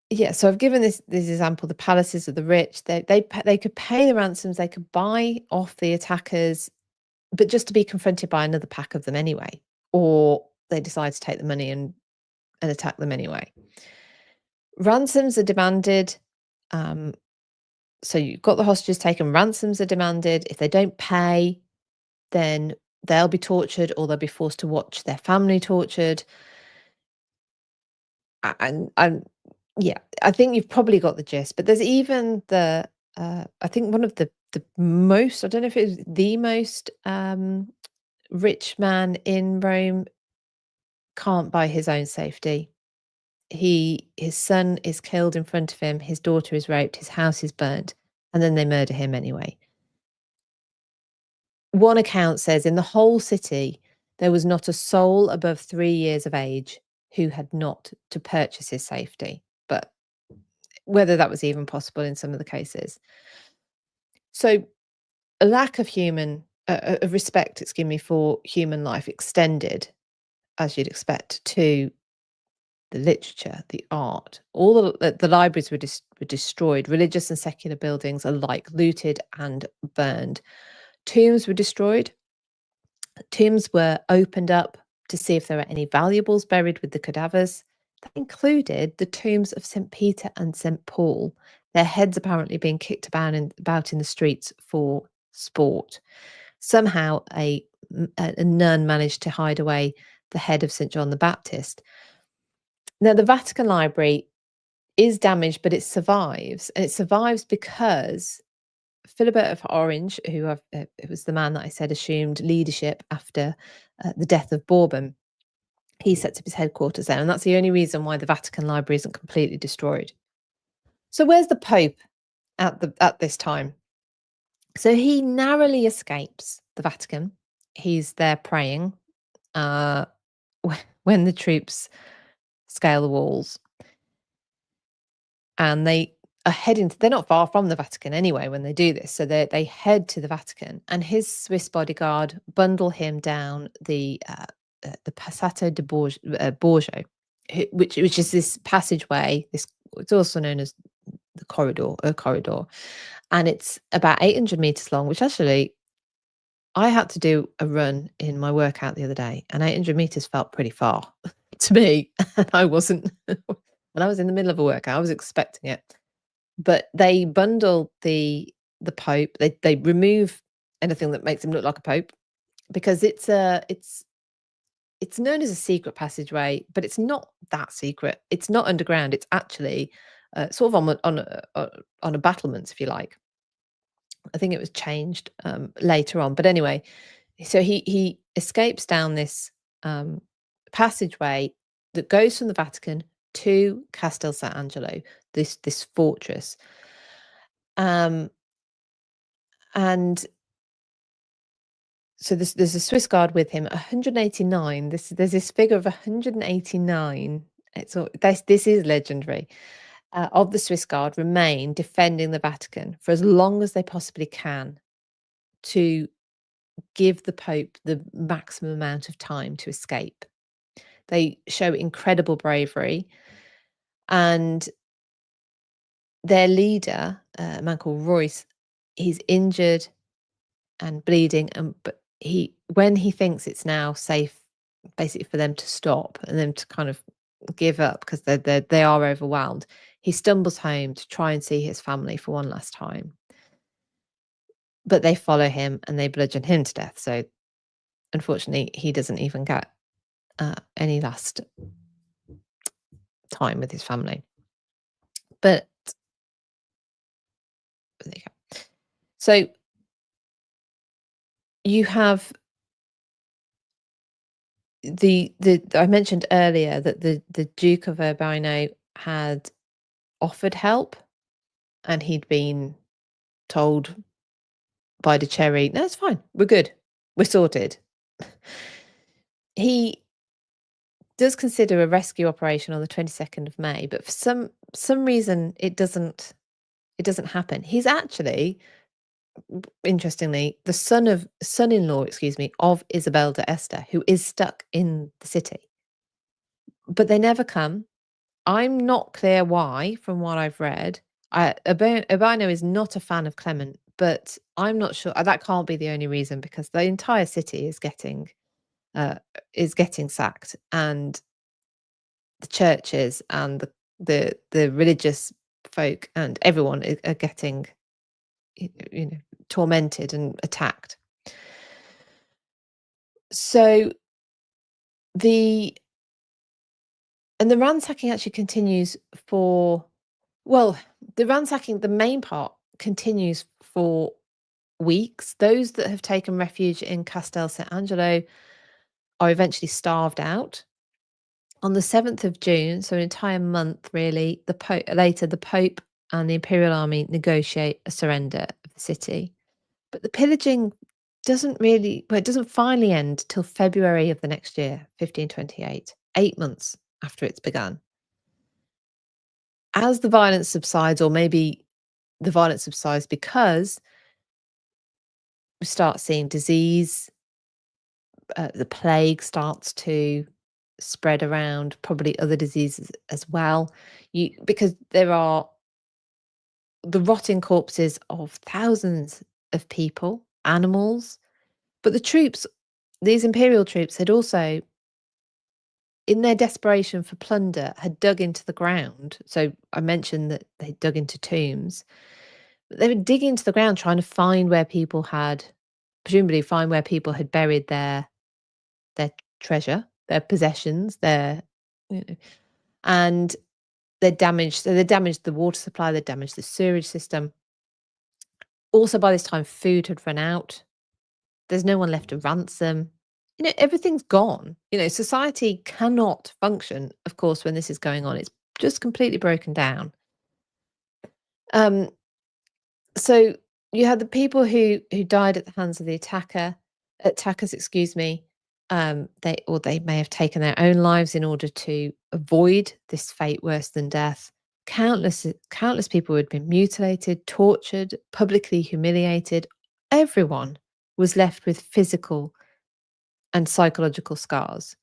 yeah, so I've given this example, the palaces of the rich, they could pay the ransoms, they could buy off the attackers, but just to be confronted by another pack of them anyway, or they decide to take the money and attack them anyway. Ransoms are demanded. So you've got the hostages taken, ransoms are demanded. If they don't pay, then they'll be tortured, or they'll be forced to watch their family tortured. And yeah, I think you've probably got the gist. But there's even I think one of the most, I don't know if it was the most rich man in Rome, can't buy his own safety. His son is killed in front of him, his daughter is raped, his house is burnt, and then they murder him anyway. One account says in the whole city there was not a soul above 3 years of age who had not to purchase his safety, but whether that was even possible in some of the cases. So a lack of respect, excuse me, for human life extended, as you'd expect, to the literature, the art. All the libraries were destroyed. Religious and secular buildings alike looted and burned. Tombs were destroyed. Tombs were opened up to see if there were any valuables buried with the cadavers. That included the tombs of St. Peter and St. Paul, their heads apparently being kicked about in the streets for sport. Somehow a nun managed to hide away the head of St. John the Baptist. Now, the Vatican Library is damaged, but it survives. And it survives because Philippa of Orange, who was the man that I said assumed leadership after the death of Bourbon, he sets up his headquarters there. And that's the only reason why the Vatican Library isn't completely destroyed. So where's the Pope at this time? So he narrowly escapes the Vatican. He's there praying when the troops scale the walls. And they are heading they're not far from the Vatican anyway when they do this. So they head to the Vatican, and his Swiss bodyguard bundle him down the Passato di Borgo, which is this passageway. It's also known as the corridor, and it's about 800 meters long, which actually I had to do a run in my workout the other day, and 800 meters felt pretty far to me. And I wasn't, when I was in the middle of a workout, I was expecting it. But they bundle the Pope. They remove anything that makes him look like a Pope, because it's known as a secret passageway, but it's not that secret. It's not underground. It's actually sort of on a battlements, if you like. I think it was changed later on, but anyway, so he escapes down this passageway that goes from the Vatican to Castel Sant'Angelo, this fortress, and so there's a Swiss guard with him. 189. There's this figure of 189. This is legendary. Of the Swiss guard remain defending the Vatican for as long as they possibly can to give the Pope the maximum amount of time to escape. They show incredible bravery, and their leader, a man called Royce, he's injured and bleeding, and but when he thinks it's now safe, basically for them to stop and them to kind of give up because they are overwhelmed, he stumbles home to try and see his family for one last time. But they follow him and they bludgeon him to death. So unfortunately, he doesn't even get any last time with his family. But there you go. So you have the I mentioned earlier that the Duke of Urbino had offered help, and he'd been told by the Cherry, no, it's fine, we're good, we're sorted. He does consider a rescue operation on the 22nd of May, but for some reason it doesn't happen. He's actually, interestingly, the son-in-law, excuse me, of Isabel d'Este, who is stuck in the city. But they never come. I'm not clear why, from what I've read. Urbino is not a fan of Clement, but I'm not sure. That can't be the only reason, because the entire city is getting sacked, and the churches and the religious folk and everyone are getting, tormented and attacked. So the ransacking actually continues for, well, the main part continues for weeks. Those that have taken refuge in Castel Sant'Angelo are eventually starved out. On the 7th of June, so an entire month really, the Pope and the Imperial army negotiate a surrender of the city. But the pillaging it doesn't finally end till February of the next year, 1528, 8 months after it's begun. As the violence subsides, or maybe the violence subsides because we start seeing disease, the plague starts to spread around, probably other diseases as well. Because there are the rotting corpses of thousands of people, animals, but these imperial troops had also, in their desperation for plunder, had dug into the ground. So I mentioned that they dug into tombs. But they were digging into the ground trying to find where people had, presumably find where people had buried their treasure, their possessions, and they damaged the water supply, they damaged the sewage system. Also, by this time, food had run out. There's no one left to ransom. Everything's gone. Society cannot function, of course, when this is going on. It's just completely broken down. So you had the people who died at the hands of the attackers, excuse me. They may have taken their own lives in order to avoid this fate worse than death. Countless people had been mutilated, tortured, publicly humiliated. Everyone was left with physical and psychological scars.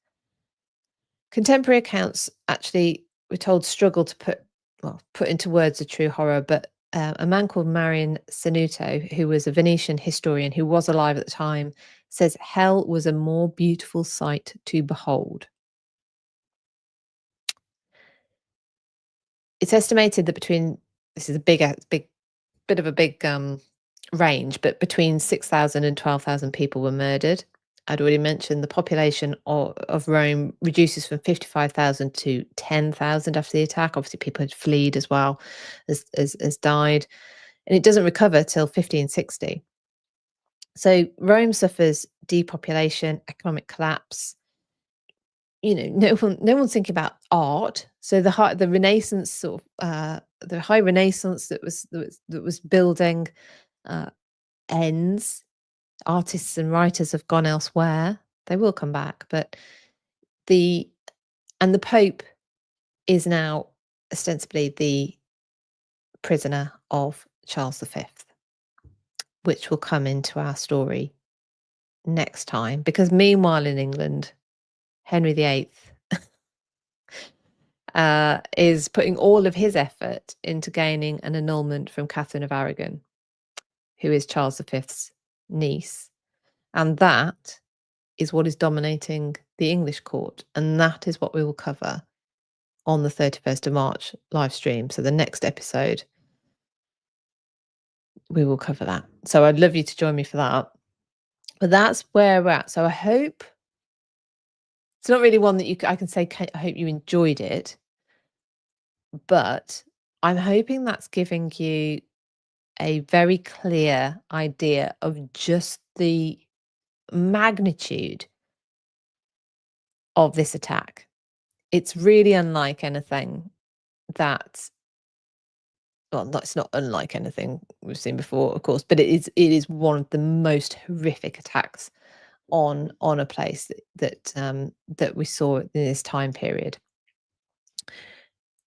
Contemporary accounts actually, we're told, struggle to put into words the true horror, but a man called Marian Senuto, who was a Venetian historian who was alive at the time, says hell was a more beautiful sight to behold. It's estimated that this is a big bit of a big range, but between 6,000 and 12,000 people were murdered. I'd already mentioned the population of Rome reduces from 55,000 to 10,000 after the attack. Obviously, people had fled as well as died, and it doesn't recover till 1560. So Rome suffers depopulation, economic collapse. No one's thinking about art. So the Renaissance the high Renaissance that was building ends. Artists and writers have gone elsewhere. They will come back, but the Pope is now ostensibly the prisoner of Charles V, which will come into our story next time, because meanwhile in England, Henry VIII is putting all of his effort into gaining an annulment from Katherine of Aragon, who is Charles V's niece. And that is what is dominating the English court. And that is what we will cover on the 31st of March live stream. So the next episode, we will cover that. So I'd love you to join me for that. But that's where we're at. So I hope it's not really one that I can say, I hope you enjoyed it. But I'm hoping that's giving you a very clear idea of just the magnitude of this attack. It's really unlike anything that, well, it's not unlike anything we've seen before, of course, but it is one of the most horrific attacks on a place that we saw in this time period.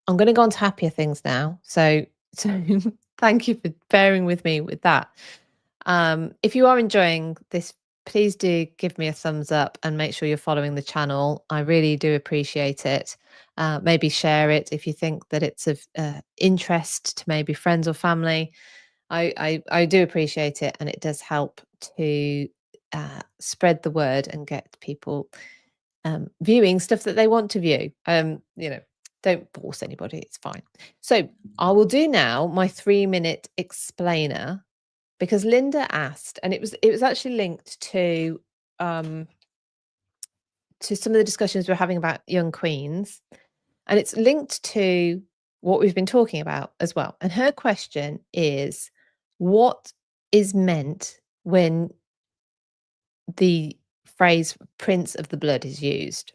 I'm going to go on to happier things now. So thank you for bearing with me with that. If you are enjoying this, please do give me a thumbs up and make sure you're following the channel. I really do appreciate it. Maybe share it if you think that it's of interest to maybe friends or family. I do appreciate it, and it does help to spread the word and get people viewing stuff that they want to view. Don't force anybody, it's fine. So I will do now my 3-minute explainer, because Linda asked, and it was actually linked to some of the discussions we're having about young queens, and it's linked to what we've been talking about as well. And her question is, what is meant when the phrase "prince of the blood" is used?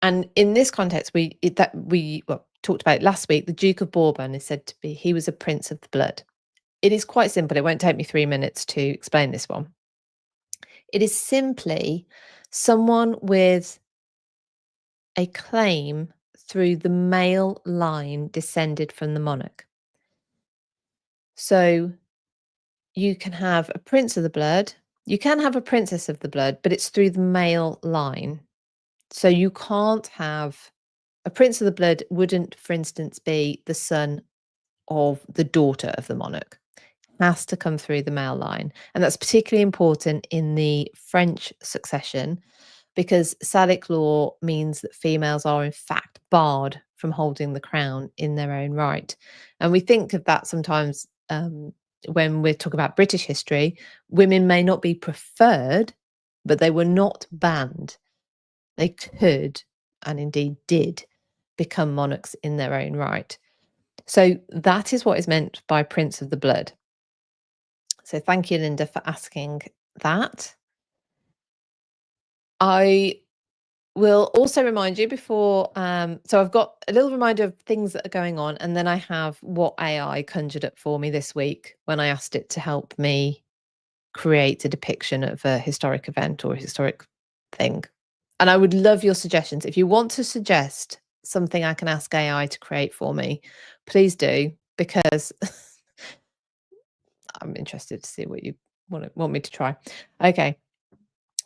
And in this context, we talked about it last week. The Duke of Bourbon is said to be, he was a prince of the blood. It is quite simple. It won't take me 3 minutes to explain this one. It is simply someone with a claim through the male line descended from the monarch. So you can have a prince of the blood, you can have a princess of the blood, but it's through the male line. So you can't have a prince of the blood wouldn't, for instance, be the son of the daughter of the monarch. It has to come through the male line. And that's particularly important in the French succession, because Salic law means that females are in fact barred from holding the crown in their own right. And we think of that sometimes when we're talking about British history. Women may not be preferred, but they were not banned. They could, and indeed did, become monarchs in their own right. So that is what is meant by prince of the blood. So thank you, Linda, for asking that. I will also remind you before, so I've got a little reminder of things that are going on, and then I have what AI conjured up for me this week when I asked it to help me create a depiction of a historic event or a historic thing. And I would love your suggestions. If you want to suggest something I can ask AI to create for me, please do, because I'm interested to see what you want me to try. Okay.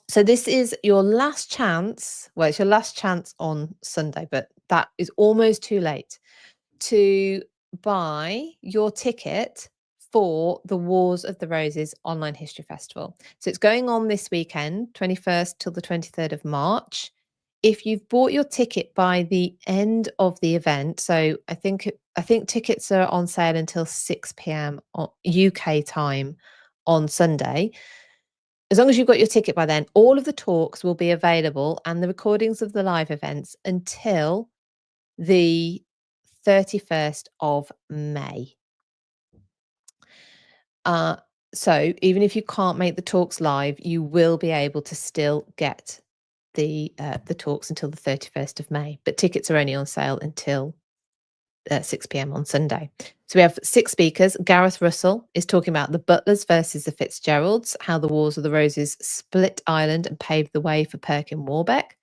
So this is your last chance. Well, it's your last chance on Sunday, but that is almost too late to buy your ticket for the Wars of the Roses Online History Festival. So it's going on this weekend, 21st till the 23rd of March. If you've bought your ticket by the end of the event, so I think tickets are on sale until 6 p.m. UK time on Sunday. As long as you've got your ticket by then, all of the talks will be available and the recordings of the live events until the 31st of May. So even if you can't make the talks live, you will be able to still get the talks until the 31st of May. But tickets are only on sale until 6 p.m. on Sunday. So we have 6 speakers. Gareth Russell is talking about the Butlers versus the Fitzgeralds, how the Wars of the Roses split Ireland and paved the way for Perkin Warbeck.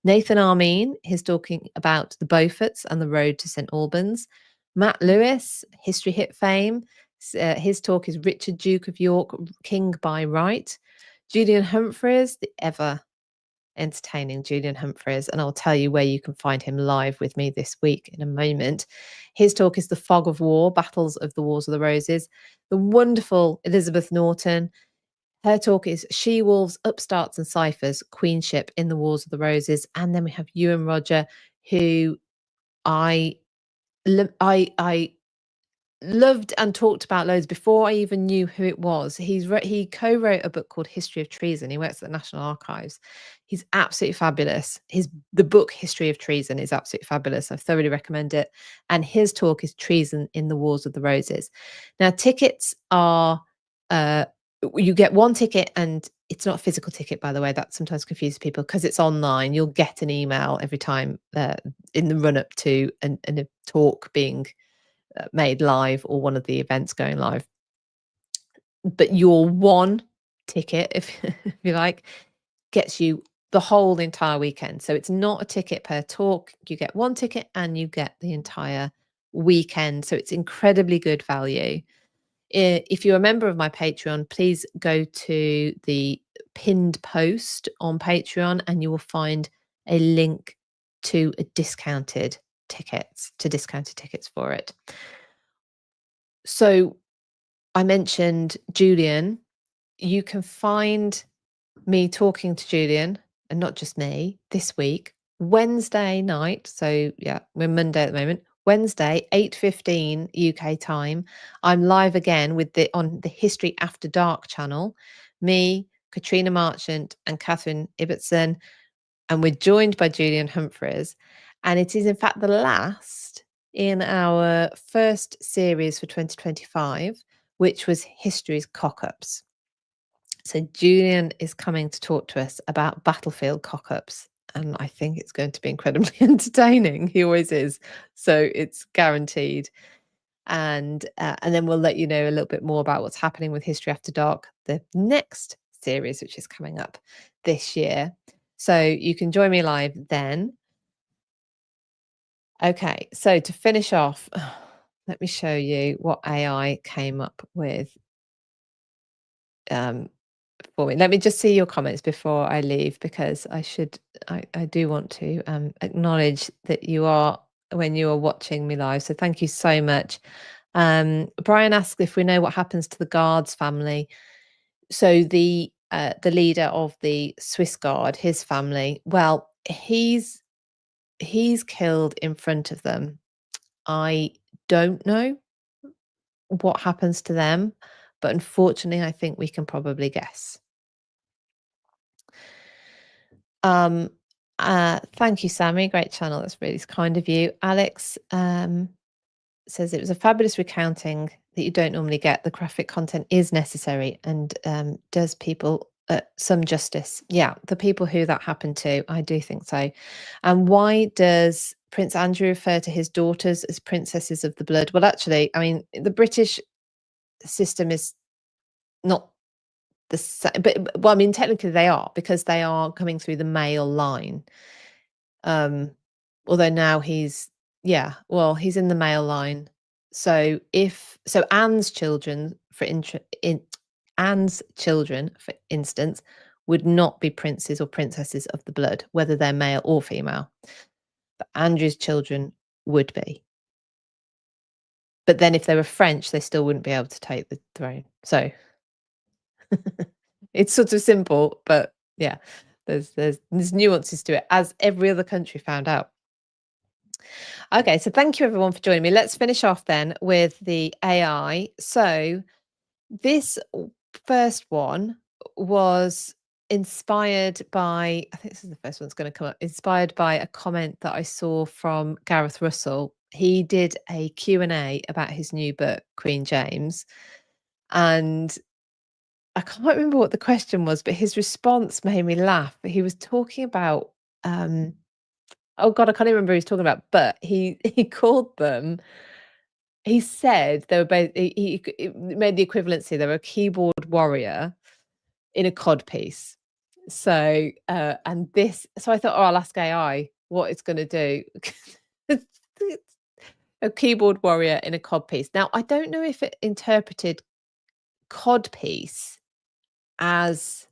Nathan Armeen is talking about the Beauforts and the road to St Albans. Matt Lewis, history hit fame. His talk is Richard, Duke of York, King by Right. Julian Humphreys, the ever entertaining Julian Humphreys, and I'll tell you where you can find him live with me this week in a moment. His talk is The Fog of War, Battles of the Wars of the Roses. The wonderful Elizabeth Norton, her talk is She-Wolves, Upstarts and Ciphers, Queenship in the Wars of the Roses. And then we have Ewan Roger, who I loved and talked about loads before I even knew who it was. He co-wrote a book called History of Treason. He works at the National Archives. He's absolutely fabulous. The book History of Treason is absolutely fabulous. I thoroughly recommend it. And his talk is Treason in the Wars of the Roses. Now, tickets are you get one ticket, and it's not a physical ticket, by the way. That sometimes confuses people because it's online. You'll get an email every time in the run up to a talk being made live or one of the events going live. But your one ticket, if you like, gets you the whole entire weekend. So it's not a ticket per talk. You get one ticket and you get the entire weekend. So it's incredibly good value. If you're a member of my Patreon, please go to the pinned post on Patreon and you will find a link to discounted tickets for it. So I mentioned Julian. You can find me talking to Julian, and not just me, this week, Wednesday night. So yeah, we're Monday at the moment. Wednesday, 8:15 UK time. I'm live again on the History After Dark channel. Me, Katrina Marchant, and Katherine Ibbotson, and we're joined by Julian Humphreys. And it is in fact the last in our first series for 2025, which was History's Cock-Ups. So Julian is coming to talk to us about battlefield cock-ups, and I think it's going to be incredibly entertaining. He always is, so it's guaranteed. And then we'll let you know a little bit more about what's happening with History After Dark, the next series, which is coming up this year. So you can join me live then. Okay, so to finish off, let me show you what AI came up with for me. Let me just see your comments before I leave, because I do want to acknowledge that you are, when you are watching me live. So thank you so much. Brian asked if we know what happens to the Guards family. So the leader of the Swiss Guard, his family, well, he's killed in front of them. I don't know what happens to them, but unfortunately, I think we can probably guess. Thank you, Sammy. Great channel. That's really kind of you. Alex says it was a fabulous recounting that you don't normally get. The graphic content is necessary and does people some justice. Yeah, the people who that happened to, I do think so. And why does Prince Andrew refer to his daughters as princesses of the blood? Well, actually, I mean, the British system is not the same, but well, I mean, technically they are, because they are coming through the male line. Although now he's in the male line. So Anne's children, Anne's children, for instance, would not be princes or princesses of the blood, whether they're male or female. But Andrew's children would be. But then if they were French, they still wouldn't be able to take the throne. So it's sort of simple, but yeah, there's nuances to it, as every other country found out. Okay, so thank you everyone for joining me. Let's finish off then with the AI. So this first one was inspired by, I think this is the first one that's going to come up, inspired by a comment that I saw from Gareth Russell. He did a Q&A about his new book, Queen James. And I can't remember what the question was, but his response made me laugh. He was talking about, oh God, I can't even remember what he was talking about, but he called them, he said they were both, he made the equivalency. They were a keyboard warrior in a cod piece. So, and this, so I thought, oh, I'll ask AI what it's going to do. A keyboard warrior in a cod piece. Now, I don't know if it interpreted cod piece as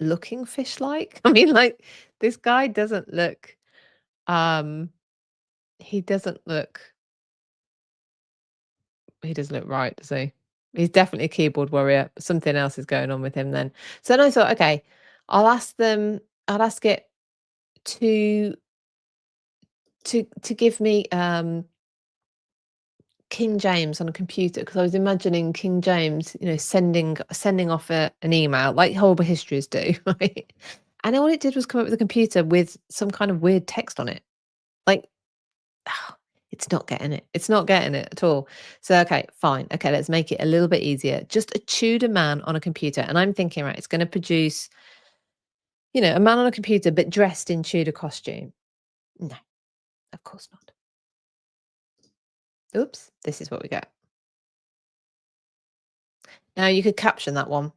looking fish-like. I mean, like, this guy doesn't look, um he doesn't look right, does he? He's definitely a keyboard warrior. Something else is going on with him then. So then I thought, okay, I'll ask it to give me King James on a computer, because I was imagining King James, sending off an email like horrible histories do, right? And all it did was come up with a computer with some kind of weird text on it. Like, it's not getting it. It's not getting it at all. So, okay, fine. Okay, let's make it a little bit easier. Just a Tudor man on a computer. And I'm thinking, right, it's going to produce, a man on a computer, but dressed in Tudor costume. No, of course not. Oops, this is what we get. Now, you could caption that one.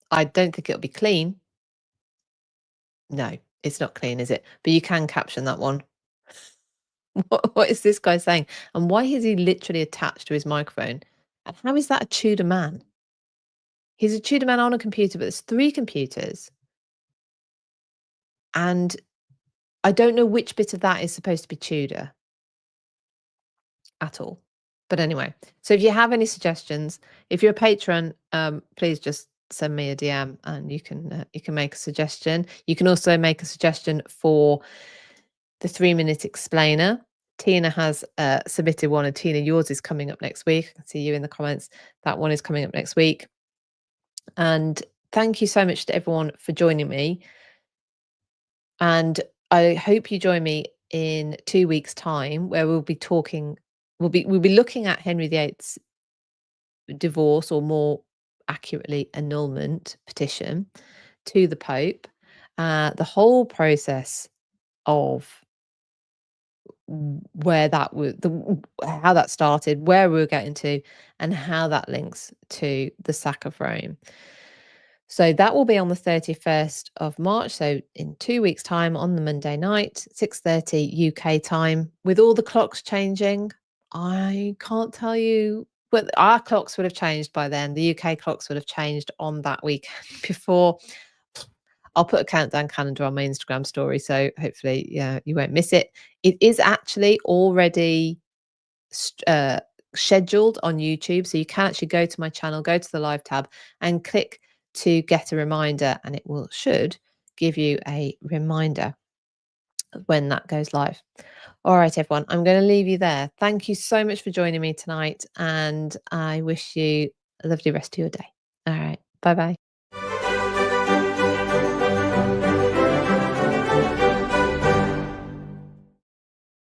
I don't think it'll be clean. No, it's not clean, is it? But you can caption that one. What is this guy saying? And why is he literally attached to his microphone? And how is that a Tudor man? He's a Tudor man on a computer, but there's 3 computers. And I don't know which bit of that is supposed to be Tudor at all. But anyway, so if you have any suggestions, if you're a patron, please just send me a DM and you can make a suggestion. You can also make a suggestion for the 3-minute explainer. Tina has submitted one, and Tina, yours is coming up next week. I can see you in the comments. That one is coming up next week. And thank you so much to everyone for joining me. And I hope you join me in 2 weeks' time, where we'll be talking. We'll be looking at Henry VIII's divorce, or more accurately, annulment petition to the Pope. The whole process of where that was, how that started, where we were getting to, and how that links to the sack of Rome. So that will be on the 31st of March. So in 2 weeks' time, on the Monday night, 6:30 UK time, with all the clocks changing. I can't tell you, but our clocks would have changed by then. The UK clocks would have changed on that weekend before. I'll put a countdown calendar on my Instagram story, so hopefully, yeah, you won't miss it. It is actually already scheduled on YouTube, so you can actually go to my channel, go to the live tab, and click to get a reminder, and it should give you a reminder of when that goes live. All right, everyone, I'm going to leave you there. Thank you so much for joining me tonight, and I wish you a lovely rest of your day. All right, bye bye.